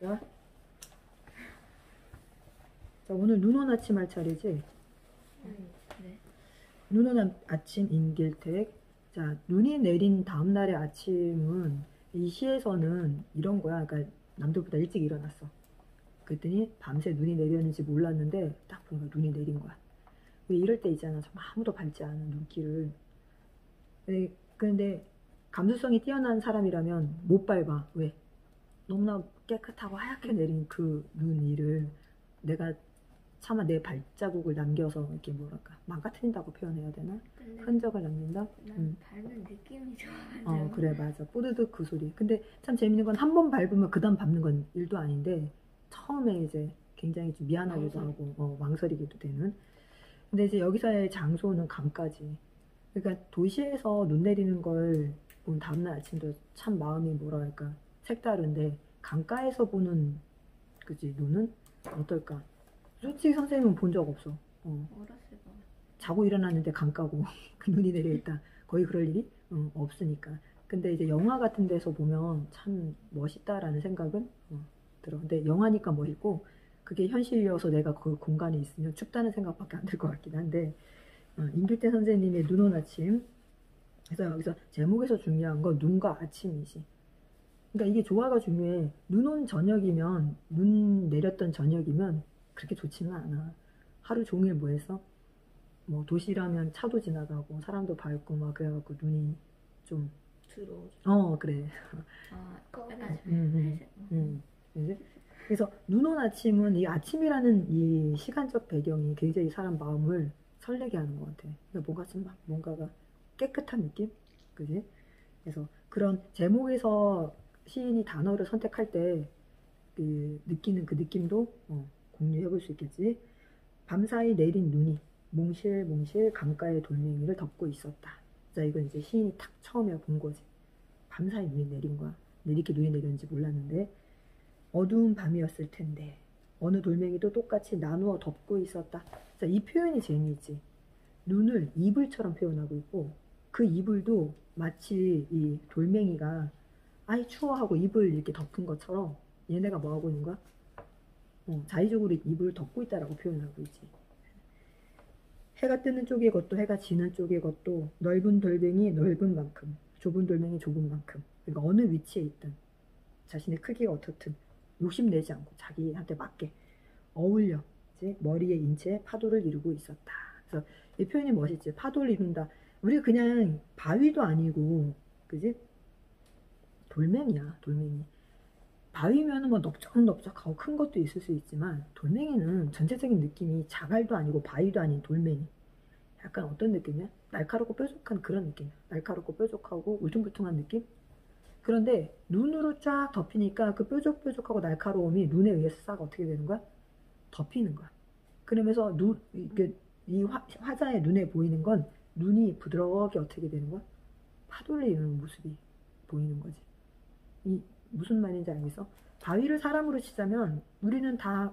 자, 자, 오늘 눈 온 아침 할 차례지? 네. 눈 온 아침 인길택. 자, 눈이 내린 다음날의 아침은 이 시에서는 이런 거야. 그러니까 남들보다 일찍 일어났어. 그랬더니 밤새 눈이 내렸는지 몰랐는데 딱 보니까 눈이 내린 거야. 왜 이럴 때 있잖아. 정말 아무도 밟지 않은 눈길을. 근데 감수성이 뛰어난 사람이라면 못 밟아. 왜? 너무나 깨끗하고 하얗게 내린 그 눈 위를 내가 차마 내 발자국을 남겨서 이렇게 뭐랄까 망가뜨린다고 표현해야 되나? 근데 흔적을 남긴다? 난 밟는 느낌이 좋아가지고. 그래 맞아. 뿌드득 그 소리. 근데 참 재밌는 건 한 번 밟으면 그 다음 밟는 건 일도 아닌데 처음에 이제 굉장히 좀 미안하기도 하고 망설이기도 되는. 근데 이제 여기서의 장소는 감까지. 그러니까 도시에서 눈 내리는 걸 본 다음날 아침도 참 마음이 뭐랄까 색다른데 강가에서 보는 그지 눈은 어떨까? 솔직히 선생님은 본 적 없어. 어렸을 때. 자고 일어났는데 강가고 그 눈이 내려있다. 거의 그럴 일이 없으니까. 근데 이제 영화 같은 데서 보면 참 멋있다라는 생각은 들어. 근데 영화니까 멋있고 그게 현실이어서 내가 그 공간에 있으면 춥다는 생각밖에 안 들 것 같긴 한데 임길태 선생님의 눈 온 아침. 그래서 여기서 제목에서 중요한 건 눈과 아침이지. 그러니까 이게 조화가 중요해. 눈 온 저녁이면 눈 내렸던 저녁이면 그렇게 좋지는 않아. 하루 종일 뭐 했어? 뭐 도시라면 차도 지나가고 사람도 밟고 막 그래갖고 눈이 좀 들어오죠. 그래. 약간 이제 그래서 눈 온 아침은 이 아침이라는 이 시간적 배경이 굉장히 사람 마음을 설레게 하는 것 같아. 뭔가 좀 막 뭔가가 깨끗한 느낌, 그지? 그래서 그런 제목에서 시인이 단어를 선택할 때 그 느끼는 그 느낌도 공유해 볼 수 있겠지. 밤사이 내린 눈이 몽실몽실 강가의 돌멩이를 덮고 있었다. 자, 이건 이제 시인이 딱 처음에 본 거지. 밤사이 눈이 내린 거야. 근데 이렇게 눈이 내렸는지 몰랐는데 어두운 밤이었을 텐데 어느 돌멩이도 똑같이 나누어 덮고 있었다. 자, 이 표현이 재미있지. 눈을 이불처럼 표현하고 있고 그 이불도 마치 이 돌멩이가 아이 추워 하고 이불 이렇게 덮은 것처럼 얘네가 뭐 하고 있는 거야? 자의적으로 이불을 덮고 있다라고 표현하고 있지. 해가 뜨는 쪽의 것도 해가 지는 쪽의 것도 넓은 돌멩이 넓은 만큼 좁은 돌멩이 좁은 만큼 그러니까 어느 위치에 있든 자신의 크기가 어떻든 욕심내지 않고 자기한테 맞게 어울려 이제 머리에 인체에 파도를 이루고 있었다. 그래서 이 표현이 멋있지. 파도를 이룬다. 우리가 그냥 바위도 아니고 그지? 돌멩이야. 돌멩이. 바위면은 뭐 넓적넓적하고 큰 것도 있을 수 있지만 돌멩이는 전체적인 느낌이 자갈도 아니고 바위도 아닌 돌멩이. 약간 어떤 느낌이야? 날카롭고 뾰족한 그런 느낌이야. 날카롭고 뾰족하고 울퉁불퉁한 느낌? 그런데 눈으로 쫙 덮이니까 그 뾰족뾰족하고 날카로움이 눈에 의해서 싹 어떻게 되는 거야? 덮이는 거야. 그러면서 이 화자의 눈에 보이는 건 눈이 부드럽게 어떻게 되는 거야? 파도를 이루는 모습이 보이는 거지. 이 무슨 말인지 알겠어? 바위를 사람으로 치자면 우리는 다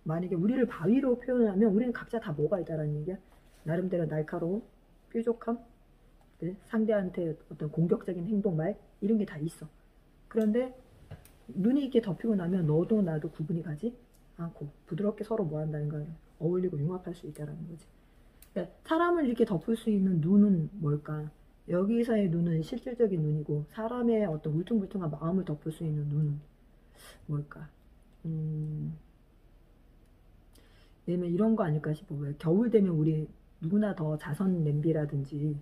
만약에 우리를 바위로 표현하면 우리는 각자 다 뭐가 있다라는 얘기야? 나름대로 날카로움, 뾰족함, 상대한테 어떤 공격적인 행동, 말 이런 게 다 있어. 그런데 눈이 이렇게 덮이고 나면 너도 나도 구분이 가지 않고 부드럽게 서로 뭐 한다는 걸 어울리고 융합할 수 있다는 거지. 그러니까 사람을 이렇게 덮을 수 있는 눈은 뭘까? 여기서의 눈은 실질적인 눈이고 사람의 어떤 울퉁불퉁한 마음을 덮을 수 있는 눈은 뭘까? 왜냐면 이런 거 아닐까 싶어. 왜 겨울 되면 우리 누구나 더 자선 냄비라든지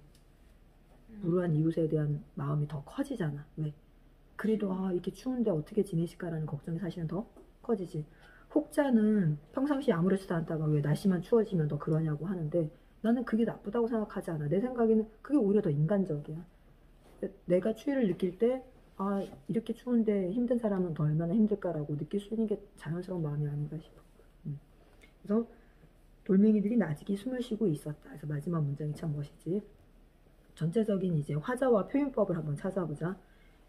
불우한 이웃에 대한 마음이 더 커지잖아. 왜? 그래도 이렇게 추운데 어떻게 지내실까라는 걱정이 사실은 더 커지지. 혹자는 평상시에 아무렇지도 않다가 왜 날씨만 추워지면 더 그러냐고 하는데 나는 그게 나쁘다고 생각하지 않아. 내 생각에는 그게 오히려 더 인간적이야. 내가 추위를 느낄 때 이렇게 추운데 힘든 사람은 더 얼마나 힘들까라고 느낄 수 있는 게 자연스러운 마음이 아닌가 싶어. 그래서 돌멩이들이 나직이 숨을 쉬고 있었다. 그래서 마지막 문장이 참 멋있지. 전체적인 이제 화자와 표현법을 한번 찾아보자.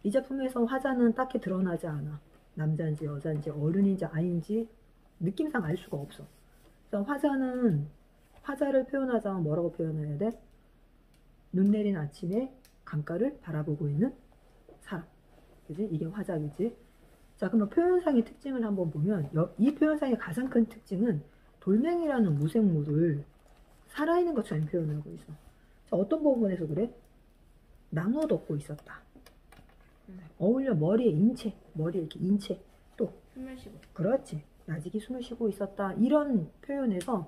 이 작품에서 화자는 딱히 드러나지 않아. 남자인지 여자인지 어른인지 아이인지 느낌상 알 수가 없어. 그래서 화자를 표현하자면 뭐라고 표현해야 돼? 눈 내린 아침에 강가를 바라보고 있는 사람. 그지? 이게 화자이지. 자, 그러면 표현상의 특징을 한번 보면 이 표현상의 가장 큰 특징은 돌멩이라는 무생물을 살아있는 것처럼 표현하고 있어. 자, 어떤 부분에서 그래? 나눠 덮고 있었다. 어울려 머리에 인체, 머리에 이렇게 인체. 또 숨을 쉬고. 그렇지. 야직이 숨을 쉬고 있었다. 이런 표현에서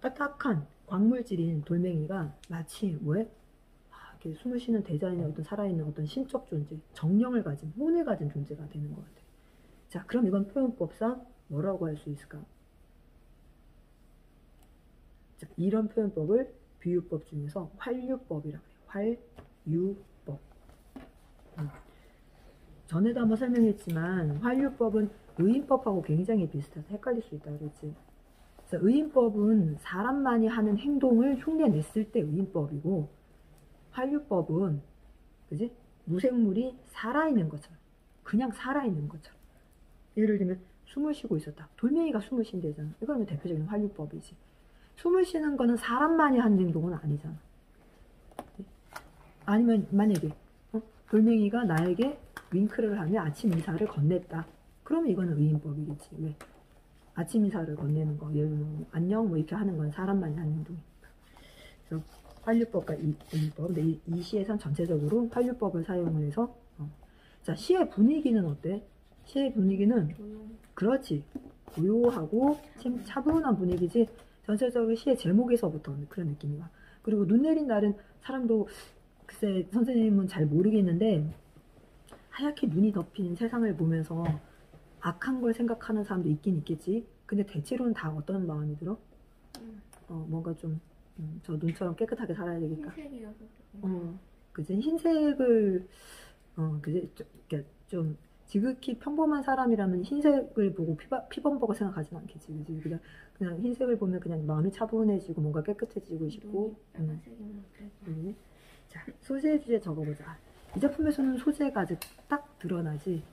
딱딱한 광물질인 돌멩이가 마치 뭐에? 이렇게 숨을 쉬는 대자연의 어떤 살아있는 어떤 신적 존재, 정령을 가진, 혼을 가진 존재가 되는 것 같아. 자, 그럼 이건 표현법상 뭐라고 할 수 있을까? 자, 이런 표현법을 비유법 중에서 활유법이라고 해요. 활유법. 전에도 한번 설명했지만 활유법은 의인법하고 굉장히 비슷해서 헷갈릴 수 있다 그랬지. 그래서 의인법은 사람만이 하는 행동을 흉내냈을 때 의인법이고, 활유법은 그지? 무생물이 살아있는 것처럼, 그냥 살아있는 것처럼. 예를 들면 숨을 쉬고 있었다. 돌멩이가 숨을 쉰대잖아. 이거는 대표적인 활유법이지. 숨을 쉬는 거는 사람만이 하는 행동은 아니잖아. 아니면 만약에 돌멩이가 나에게 윙크를 하며 아침 인사를 건넸다. 그러면 이거는 의인법이겠지. 왜? 아침 인사를 건네는 거, 예를 들면 안녕 뭐 이렇게 하는 건 사람만이 하는 행동이니까. 그래서 활유법과 의인법. 근데 이 시에선 전체적으로 활유법을 사용을 해서 자, 시의 분위기는 어때? 시의 분위기는 그렇지. 고요하고 차분한 분위기지. 전체적으로 시의 제목에서부터 그런 느낌이 와. 그리고 눈 내린 날은 사람도 글쎄 선생님은 잘 모르겠는데 하얗게 눈이 덮인 세상을 보면서 악한 걸 생각하는 사람도 있긴 있겠지. 근데 대체로는 다 어떤 마음이 들어? 뭔가 좀 저 눈처럼 깨끗하게 살아야 되니까. 흰색이어서. 그지? 흰색을 그지? 좀 지극히 평범한 사람이라면 흰색을 보고 피범벅을 생각하진 않겠지. 그지? 그냥 흰색을 보면 그냥 마음이 차분해지고 뭔가 깨끗해지고 싶고. 자, 소재 주제 적어보자. 이 작품에서는 소재가 아주 딱 드러나지.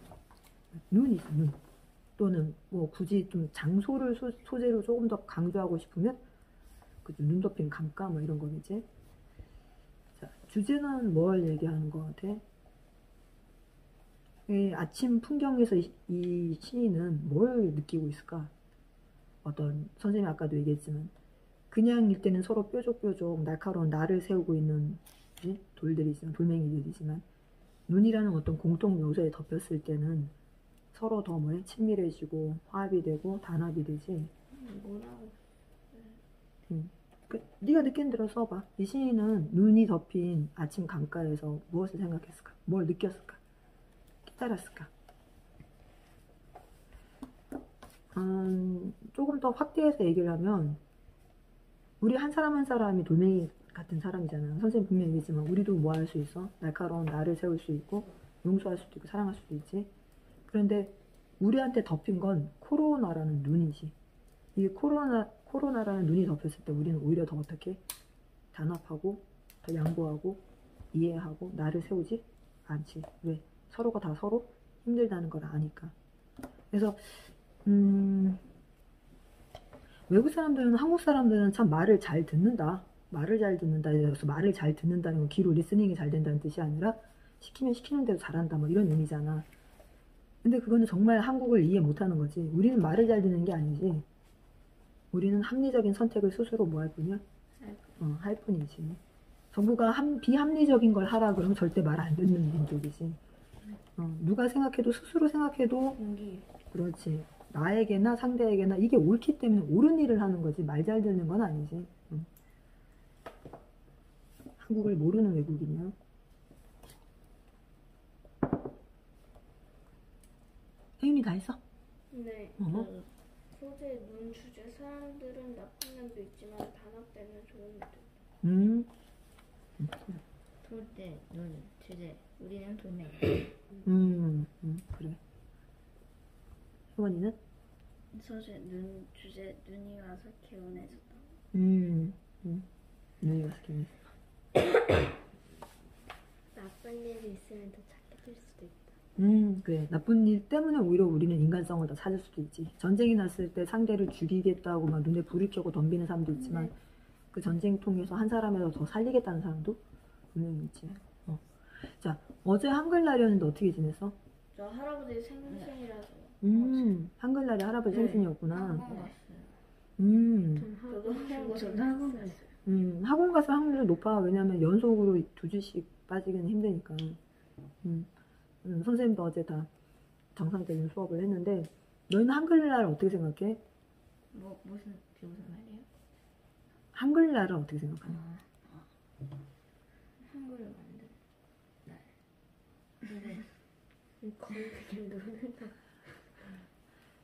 눈이 있어, 눈. 또는 뭐 굳이 좀 장소를 소재로 조금 더 강조하고 싶으면 눈 덮인 강가 뭐 이런 거겠지. 자, 주제는 뭘 얘기하는 것 같아? 아침 풍경에서 이 시인은 뭘 느끼고 있을까? 어떤 선생님이 아까도 얘기했지만 그냥일 때는 서로 뾰족뾰족 날카로운 날을 세우고 있는 돌들이지만, 돌멩이들이지만 눈이라는 어떤 공통 요소에 덮였을 때는 서로 더 친밀해지고 화합이 되고 단합이 되지. 뭐라고? 네가 느낀 대로 써봐. 이 시인은 눈이 덮인 아침 강가에서 무엇을 생각했을까? 뭘 느꼈을까? 깨달았을까? 조금 더 확대해서 얘기를 하면 우리 한 사람 한 사람이 돌멩이 같은 사람이잖아. 선생님 분명히 얘기했지만 우리도 뭐 할 수 있어? 날카로운 날을 세울 수 있고 용서할 수도 있고 사랑할 수도 있지. 그런데 우리한테 덮인 건 코로나라는 눈이지. 이 코로나라는 눈이 덮였을 때 우리는 오히려 더 어떻게 단합하고 더 양보하고 이해하고 나를 세우지 않지. 왜? 서로가 다 서로 힘들다는 걸 아니까. 그래서 외국 사람들은, 한국 사람들은 참 말을 잘 듣는다. 말을 잘 듣는다. 그래서 말을 잘 듣는다는 건 귀로 리스닝이 잘 된다는 뜻이 아니라 시키면 시키는 대로 잘한다 뭐 이런 의미잖아. 근데 그거는 정말 한국을 이해 못하는 거지. 우리는 말을 잘 듣는 게 아니지. 우리는 합리적인 선택을 스스로 뭐 할 뿐이야? 할 뿐이지. 정부가 비합리적인 걸 하라 그러면 절대 말 안 듣는 민족이지. 누가 생각해도 스스로 생각해도 그렇지. 나에게나 상대에게나 이게 옳기 때문에 옳은 일을 하는 거지 말 잘 듣는 건 아니지. 한국을 모르는 외국인이야. 혜윤이 다 했어? 네. 소재, 눈, 주제, 사람들은 나쁜 면도 있지만 단합되면 좋은 면도 있다. 소재, 눈, 주제, 우리는 돌멩이. 그래. 혜원이는? 소재, 눈, 주제, 눈이 와서 개운해졌다. 눈이 와서 개운해졌다. 나쁜 일이 있으면 더 찾게 될 수도 있다. 그래. 나쁜 일 때문에 오히려 우리는 인간성을 더 찾을 수도 있지. 전쟁이 났을 때 상대를 죽이겠다고 막 눈에 불을 켜고 덤비는 사람도 있지만 그 전쟁 통해서 한 사람이라도 더 살리겠다는 사람도 분명히 있지. 자, 어제 한글날이었는데 어떻게 지냈어? 저 할아버지 생신이라서 한글날이 할아버지 네. 생신이었구나. 학원 갔어요. 전 저도 학원 저도 학원 갔어요. 학원 가서 확률이 높아. 왜냐면 연속으로 2주씩 빠지기는 힘드니까. 선생님도 어제 다 정상적인 수업을 했는데, 너희는 한글날 어떻게 생각해? 무슨 말이에요? 한글날은 어떻게 생각하냐? 한글을 만든 날. 근데 거의 그게 누른다.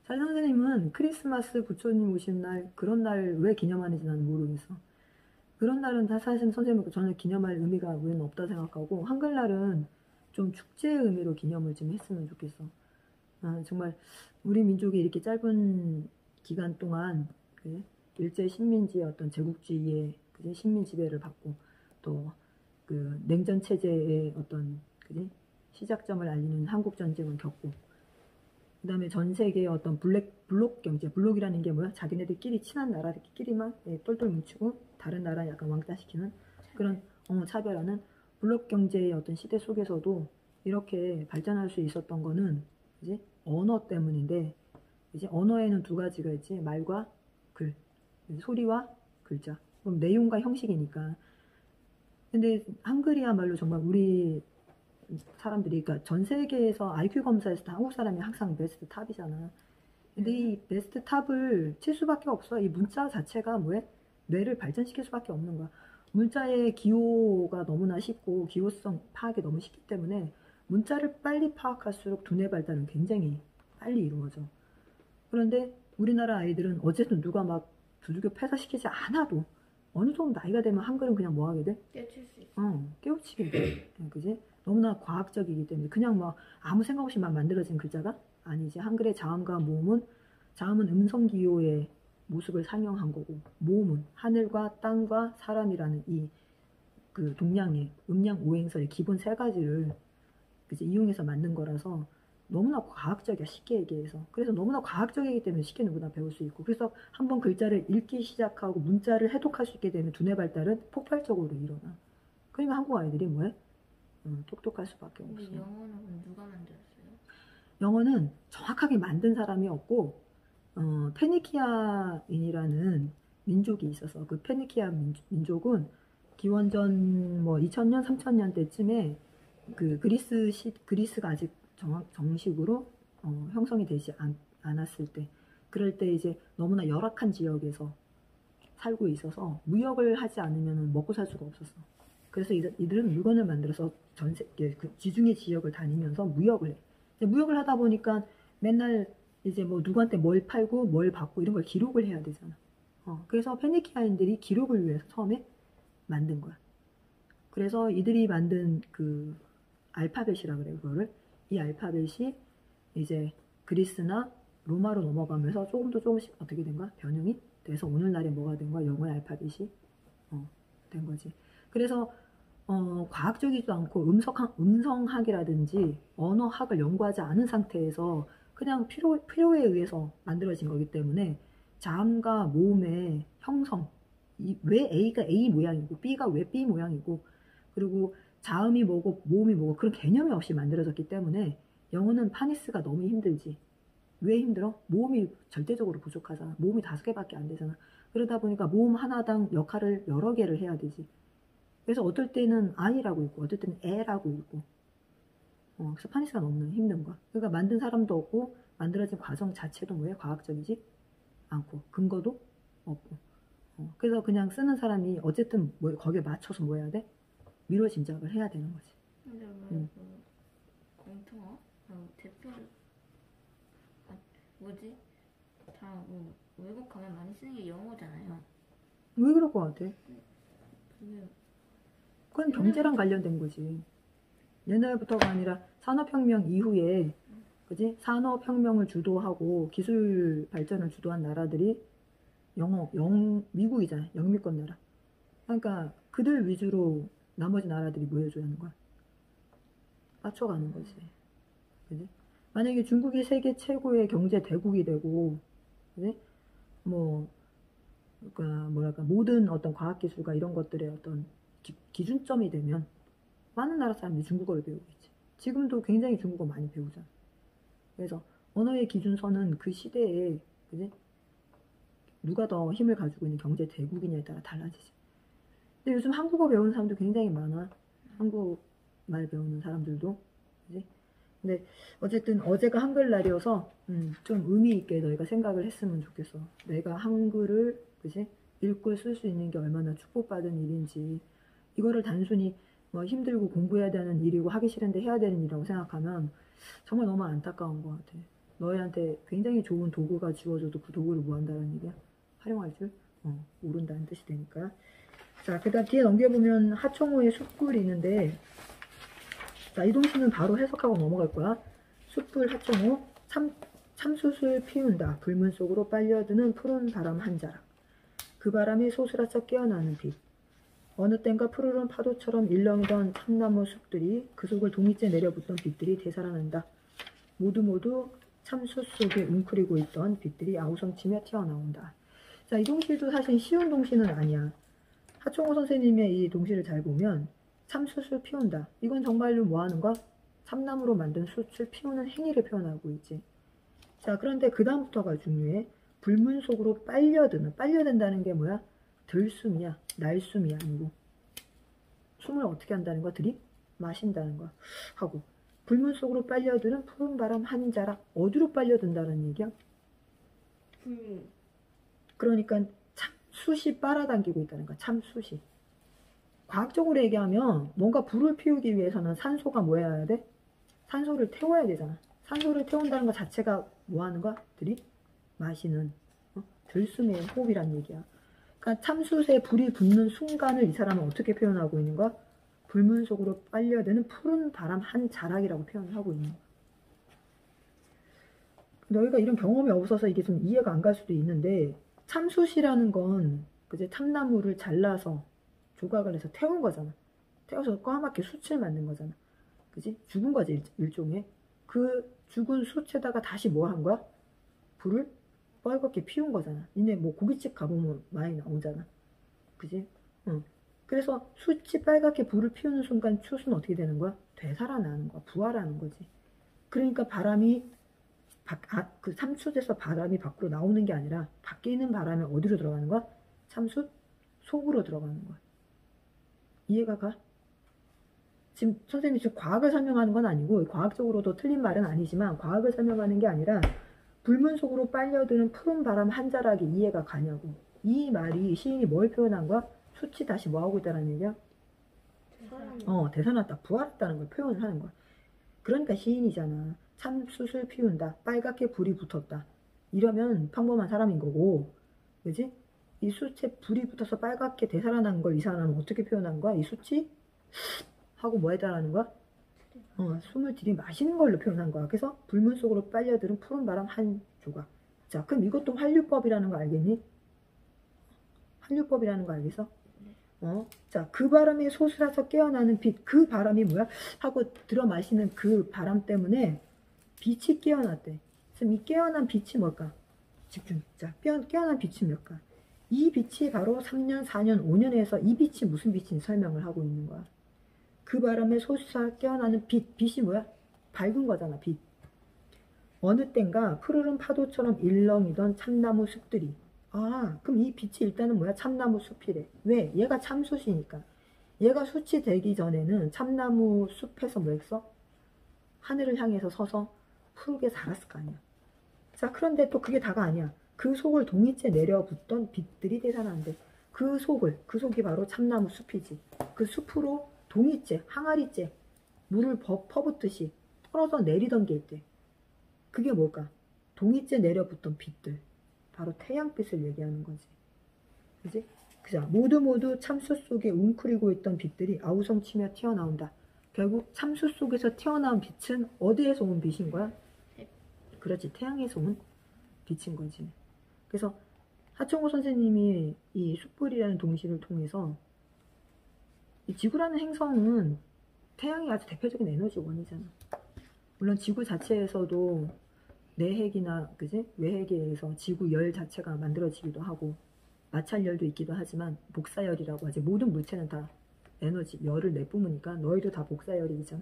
사실 선생님은 크리스마스 부처님 오신 날, 그런 날 왜 기념하는지 나는 모르겠어. 그런 날은 다 사실 선생님은 전혀 기념할 의미가 우리는 없다 생각하고, 한글날은 좀 축제의 의미로 기념을 좀 했으면 좋겠어. 정말 우리 민족이 이렇게 짧은 기간 동안 일제 식민지의 어떤 제국주의의 식민 지배를 받고, 또 그 냉전 체제의 어떤 시작점을 알리는 한국 전쟁을 겪고, 그 다음에 전 세계의 어떤 블록 경제, 블록이라는 게 뭐야? 자기네들끼리 친한 나라들끼리만 똘똘 뭉치고 다른 나라 약간 왕따시키는 그런 차별하는 블록 경제의 어떤 시대 속에서도 이렇게 발전할 수 있었던 거는 이제 언어 때문인데, 이제 언어에는 두 가지가 있지. 말과 글, 소리와 글자. 그럼 내용과 형식이니까. 근데 한글이야말로 정말 우리 사람들이, 그러니까 전 세계에서 IQ 검사에서 한국 사람이 항상 베스트 탑이잖아. 근데 이 베스트 탑을 칠 수밖에 없어. 이 문자 자체가 뭐해? 뇌를 발전시킬 수밖에 없는 거야. 문자의 기호가 너무나 쉽고 기호성 파악이 너무 쉽기 때문에 문자를 빨리 파악할수록 두뇌 발달은 굉장히 빨리 이루어져. 그런데 우리나라 아이들은 어쨌든 누가 막 두들겨 패사시키지 않아도 어느 정도 나이가 되면 한글은 그냥 뭐 하게 돼? 깨칠 수 있어. 깨우치게 돼. 그지? 너무나 과학적이기 때문에 그냥 막 아무 생각 없이 막 만들어진 글자가 아니지. 한글의 자음과 모음은, 자음은 음성 기호의 모습을 상영한 거고, 모음은 하늘과 땅과 사람이라는 이 그 동양의 음양 오행설의 기본 세 가지를 그치? 이용해서 만든 거라서 너무나 과학적이야, 쉽게 얘기해서. 그래서 너무나 과학적이기 때문에 쉽게 누구나 배울 수 있고, 그래서 한번 글자를 읽기 시작하고 문자를 해독할 수 있게 되면 두뇌 발달은 폭발적으로 일어나. 그러니까 한국 아이들이 뭐해? 똑똑할 수밖에 없어. 근데 영어는 그럼 누가 만들었어요? 영어는 정확하게 만든 사람이 없고, 페니키아인이라는 민족이 있어서, 그 페니키아 민족은 기원전 뭐 2000년, 3000년 때쯤에 그 그리스가 아직 정식으로 형성이 되지 않았을 때, 그럴 때 이제 너무나 열악한 지역에서 살고 있어서 무역을 하지 않으면 먹고 살 수가 없었어. 그래서 이들은 물건을 만들어서 전 세계 그 지중해 지역을 다니면서 무역을 해. 무역을 하다 보니까 맨날 이제 뭐 누구한테 뭘 팔고 뭘 받고 이런 걸 기록을 해야 되잖아. 그래서 페니키아인들이 기록을 위해서 처음에 만든 거야. 그래서 이들이 만든 그 알파벳이라 그래, 그거를. 이 알파벳이 이제 그리스나 로마로 넘어가면서 조금씩 어떻게 된 거야? 변형이 돼서 오늘날에 뭐가 된 거야? 영어의 알파벳이 된 거지. 그래서 과학적이지도 않고 음성학이라든지 언어학을 연구하지 않은 상태에서 그냥 필요에 의해서 만들어진 거기 때문에 자음과 모음의 형성, 왜 A가 A 모양이고 B가 왜 B 모양이고, 그리고 자음이 뭐고 모음이 뭐고 그런 개념이 없이 만들어졌기 때문에 영어는 파니스가 너무 힘들지. 왜 힘들어? 모음이 절대적으로 부족하잖아. 모음이 5개밖에 안 되잖아. 그러다 보니까 모음 하나당 역할을 여러 개를 해야 되지. 그래서 어떨 때는 I라고 있고 어떨 때는 에라고 있고, 그래서 파니스가 너무나 힘든 거야. 그러니까 만든 사람도 없고 만들어진 과정 자체도 뭐야? 과학적이지 않고 근거도 없고. 그래서 그냥 쓰는 사람이 어쨌든 거기에 맞춰서 뭐 해야 돼? 미뤄 짐작을 해야 되는 거지. 근데 왜 공통어? 대표를 뭐지? 다 외국 가면 많이 쓰는 게 영어잖아요. 왜 그럴 것 같아? 그게 그건 경제랑 관련된 거지. 옛날부터가 아니라 산업혁명 이후에, 그지? 산업혁명을 주도하고 기술 발전을 주도한 나라들이 미국이잖아. 영미권 나라. 그러니까 그들 위주로 나머지 나라들이 뭐 해줘야 하는 거야? 맞춰가는 거지. 그지? 만약에 중국이 세계 최고의 경제 대국이 되고, 그지? 그러니까 뭐랄까, 모든 어떤 과학기술과 이런 것들의 어떤 기준점이 되면 많은 나라 사람들이 중국어를 배우겠지. 지금도 굉장히 중국어 많이 배우잖아. 그래서 언어의 기준선은 그 시대에, 그지? 누가 더 힘을 가지고 있는 경제 대국이냐에 따라 달라지지. 근데 요즘 한국어 배우는 사람도 굉장히 많아. 한국말 배우는 사람들도. 그지? 근데 어쨌든 어제가 한글날이어서 좀 의미 있게 너희가 생각을 했으면 좋겠어. 내가 한글을, 그지? 읽고 쓸 수 있는 게 얼마나 축복받은 일인지. 이거를 단순히 뭐 힘들고 공부해야 되는 일이고 하기 싫은데 해야 되는 일이라고 생각하면 정말 너무 안타까운 것 같아. 너희한테 굉장히 좋은 도구가 주어져도 그 도구를 뭐 한다는 얘기야? 활용할 줄 모른다는 뜻이 되니까. 자, 그 다음 뒤에 넘겨보면 하청우의 숯불이 있는데, 자, 이 동시는 바로 해석하고 넘어갈 거야. 숯불 하청우, 참숯을 피운다. 불문 속으로 빨려드는 푸른 바람 한 자락. 그 바람이 소스라쳐 깨어나는 빛. 어느 땐가 푸르른 파도처럼 일렁이던 참나무 숲들이 그 속을 동이째 내려붙던 빛들이 되살아난다. 모두 참숯 속에 웅크리고 있던 빛들이 아우성치며 튀어나온다. 자, 이 동시도 사실 쉬운 동시는 아니야. 하청우 선생님의 이 동시를 잘 보면 참숯을 피운다. 이건 정말로 뭐 하는 거야? 참나무로 만든 숯을 피우는 행위를 표현하고 있지. 자, 그런데 그 다음부터가 중요해. 불문 속으로 빨려든다는 게 뭐야? 들숨이야, 날숨이야, 아니고. 숨을 어떻게 한다는 거야? 마신다는 거야. 하고. 불문 속으로 빨려드는 푸른 바람 한 자락. 어디로 빨려든다는 얘기야? 그러니까 참숯이 빨아당기고 있다는 거야. 참숯이. 과학적으로 얘기하면 뭔가 불을 피우기 위해서는 산소가 뭐 해야 돼? 산소를 태워야 되잖아. 산소를 태운다는 것 자체가 뭐 하는 거야? 마시는. 들숨의 호흡이란 얘기야. 그러니까 참숯에 불이 붙는 순간을 이 사람은 어떻게 표현하고 있는 거야? 불문 속으로 빨려드는 푸른 바람 한 자락이라고 표현을 하고 있는 거야. 너희가 이런 경험이 없어서 이게 좀 이해가 안 갈 수도 있는데, 참숯이라는 건 그제 참나무를 잘라서 조각을 해서 태운 거잖아. 태워서 까맣게 숯을 만든 거잖아. 그지? 죽은 거지, 일종의. 그 죽은 숯에다가 다시 뭐 한 거야? 불을 빨갛게 피운 거잖아. 니네 뭐 고깃집 가보면 많이 나오잖아. 그지? 응. 그래서 숯이 빨갛게 불을 피우는 순간 숯은 어떻게 되는 거야? 되살아나는 거야. 부활하는 거지. 그러니까 바람이 그 참숯에서 바람이 밖으로 나오는 게 아니라 밖에 있는 바람이 어디로 들어가는 거야? 참숯 속으로 들어가는 거야. 이해가 가? 지금 선생님이 지금 과학을 설명하는 건 아니고, 과학적으로도 틀린 말은 아니지만 과학을 설명하는 게 아니라 불문 속으로 빨려드는 푸른 바람 한 자락이 이해가 가냐고. 이 말이 시인이 뭘 표현한 거야? 숯이 다시 뭐 하고 있다는 얘기야? 되살아났다, 부활했다는 걸 표현을 하는 거야. 그러니까 시인이잖아. 참숯을 피운다. 빨갛게 불이 붙었다. 이러면 평범한 사람인 거고, 그지? 이 숯에 불이 붙어서 빨갛게 되살아난 걸 이 사람은 어떻게 표현한 거야? 이 숯이 하고 뭐 해달라는 거야? 숨을 들이마시는 걸로 표현한 거야. 그래서 불문 속으로 빨려드는 푸른 바람 한 조각. 자, 그럼 이것도 환류법이라는 거 알겠니? 환류법이라는 거 알겠어? 자, 그 바람이 소스라서 깨어나는 빛, 그 바람이 뭐야? 하고 들어마시는 그 바람 때문에 빛이 깨어났대. 그럼 이 깨어난 빛이 뭘까? 집중. 자, 깨어난 빛이 뭘까? 이 빛이 바로 3년, 4년, 5년에서 이 빛이 무슨 빛인지 설명을 하고 있는 거야. 그 바람에 솟아 깨어나는 빛이 뭐야? 밝은 거잖아, 빛. 어느 땐가 푸르른 파도처럼 일렁이던 참나무 숲들이. 그럼 이 빛이 일단은 뭐야? 참나무 숲이래. 왜? 얘가 참숯이니까. 얘가 숯이 되기 전에는 참나무 숲에서 뭐 했어? 하늘을 향해서 서서 푸르게 살았을 거 아니야. 자, 그런데 또 그게 다가 아니야. 그 속을 동이째 내려붙던 빛들이 되살아난대. 그 속이 바로 참나무 숲이지. 그 숲으로 동이째, 항아리째, 물을 퍼붓듯이 떨어져 내리던 게 있대. 그게 뭘까? 동이째 내려붙던 빛들. 바로 태양빛을 얘기하는 거지. 그지? 그자, 모두 참숯 속에 웅크리고 있던 빛들이 아우성치며 튀어나온다. 결국 참숯 속에서 튀어나온 빛은 어디에서 온 빛인 거야? 그렇지, 태양에서 온 빛인 거지. 그래서 하청우 선생님이 이 숯불이라는 동시를 통해서 이 지구라는 행성은 태양이 아주 대표적인 에너지원이잖아. 물론 지구 자체에서도 내핵이나 그지? 외핵에 의해서 지구 열 자체가 만들어지기도 하고 마찰열도 있기도 하지만 복사열이라고 하지. 모든 물체는 다 에너지, 열을 내뿜으니까 너희도 다 복사열이잖아.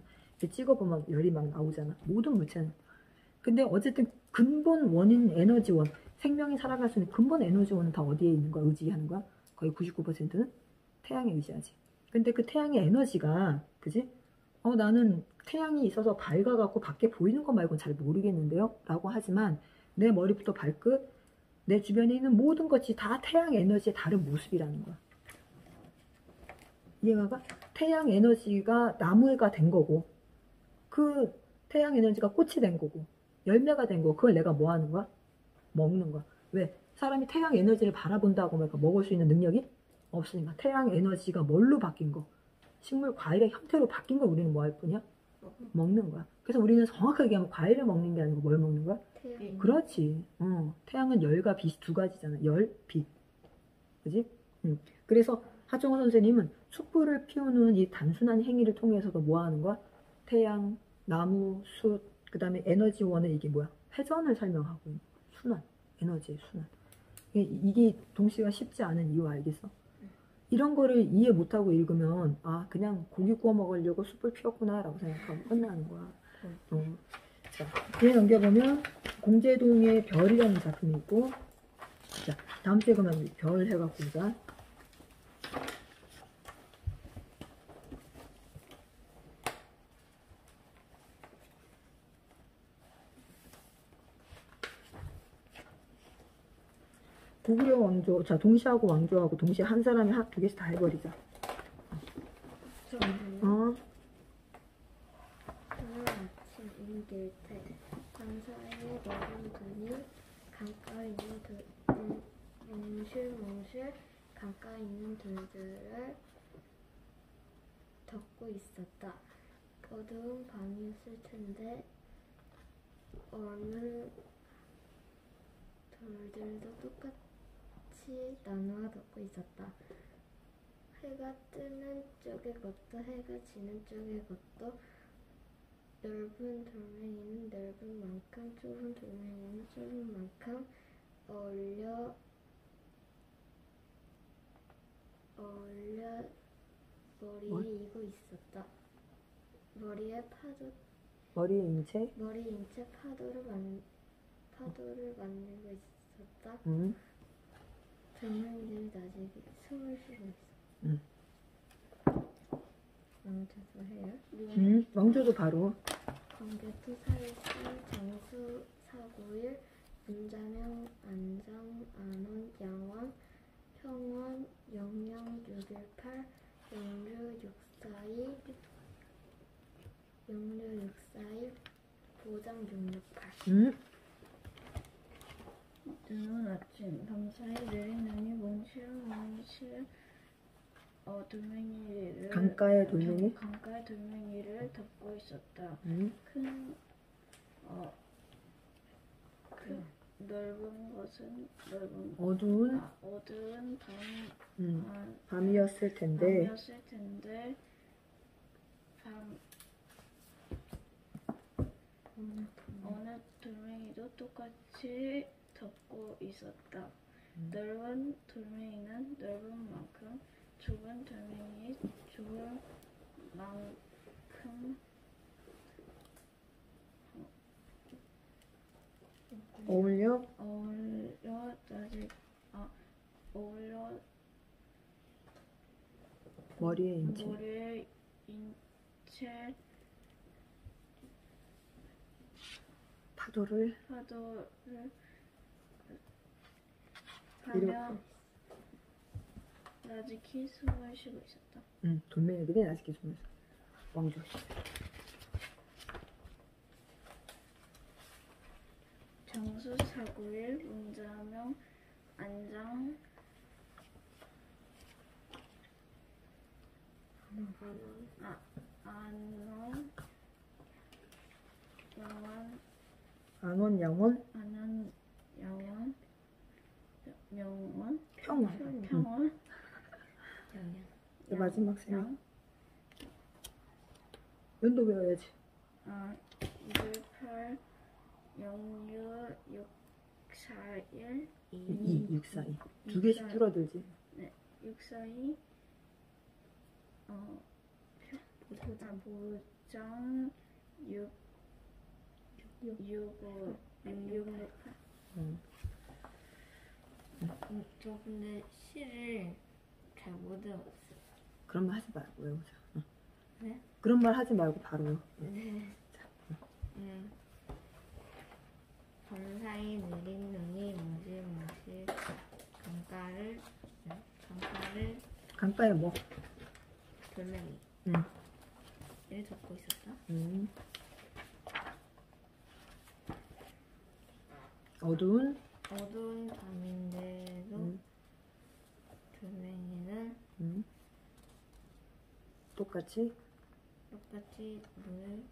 찍어보면 열이 막 나오잖아. 모든 물체는. 근데 어쨌든 근본 원인 에너지원, 생명이 살아갈 수 있는 근본 에너지원은 다 어디에 있는 거야? 의지하는 거야? 거의 99%는 태양에 의지하지. 근데 그 태양의 에너지가, 그지? 나는 태양이 있어서 밝아갖고 밖에 보이는 것 말고는 잘 모르겠는데요? 라고 하지만 내 머리부터 발끝, 내 주변에 있는 모든 것이 다 태양 에너지의 다른 모습이라는 거야. 이해가 가? 태양 에너지가 나무가 된 거고, 그 태양 에너지가 꽃이 된 거고, 열매가 된 거고, 그걸 내가 뭐 하는 거야? 먹는 거야. 왜? 사람이 태양 에너지를 바라본다고 하면 먹을 수 있는 능력이 없으니까. 태양 에너지가 뭘로 바뀐 거? 식물, 과일의 형태로 바뀐 걸 우리는 뭐 할 뿐이야? 먹는 거야. 그래서 우리는 정확하게 얘기하면 과일을 먹는 게 아니고 뭘 먹는 거야? 태양. 그렇지. 태양은 열과 빛이 두 가지잖아. 열, 빛. 그지? 그래서 하정우 선생님은 촛불을 피우는 이 단순한 행위를 통해서도 뭐 하는 거야? 태양, 나무, 숯, 그 다음에 에너지원의 이게 뭐야? 회전을 설명하고 있는 거야. 순환, 에너지의 순환. 이게 동시가 쉽지 않은 이유 알겠어? 이런 거를 이해 못하고 읽으면 그냥 고기 구워 먹으려고 숯불 피웠구나 라고 생각하고 끝나는 거야. 자, 뒤에 넘겨보면 공제동의 별이라는 작품이 있고, 자, 다음 주에 그러면 별 해갖고 보자. 고구려 왕조, 자, 동시하고 왕조하고 동시에 한 사람이 두 개씩 다 해버리자. 오늘 아침 일길 때 강사의 넓은 눈이 강가에 있는 몽실몽실 강가에 있는 돌들을 덮고 있었다. 어두운 밤이었을 텐데 어느 돌들도 똑같이 나누어 덮고 있었다. 해가 뜨는 쪽의 것도 해가 지는 쪽의 것도 넓은 돌멩이는 넓은 만큼 좁은 돌멩이는 좁은 만큼 어울려 머리에 이고 있었다. 머리에 인체 파도를 만들고 있었다. 돌멩이들이 낮에 숨을 쉬고 있어. 왕조도 해요. 왕조도 바로. 광개토 살시 정수 사고일 문자명 안정 안원 양원 평원 영영 618 영류 642 보장 668. 눈은 아침 밤사이 내린 눈이 몽실몽실 돌멩이를 강가의 돌멩이? 강가의 돌멩이를 덮고 있었다. 큰 넓은 것은 어두운 밤이었을 텐데 어느 돌멩이도 똑같이 덮고 있었다. 넓은 돌멩이는 넓은 만큼, 좁은 돌멩이 좁은 만큼 어울려 머리에 인체 파도를 하며 나직히 숨을 쉬고 있었다. 돌멩이들이 나직히 숨을 쉬고. 왕조. 정수 사구일 문자명 안장 안원 양원 명원 평원. 마지막 생각. 연도 외워야지. 218 영유 641 642. 두 개씩 줄어들지. 네, 642 보장 6, 6, 8. 음. 저 근데 시를 잘 못 외웠어요. 그런 말 하지 말고 외우자. 네? 그런 말 하지 말고 바로 외워. 네. 밤사이 내린 눈이 뭉실뭉실 강가를 강가에 뭐? 돌멩이 응. 를 덮고 있었다. 어두운 밤인데도 돌멩이는 똑같이 눈을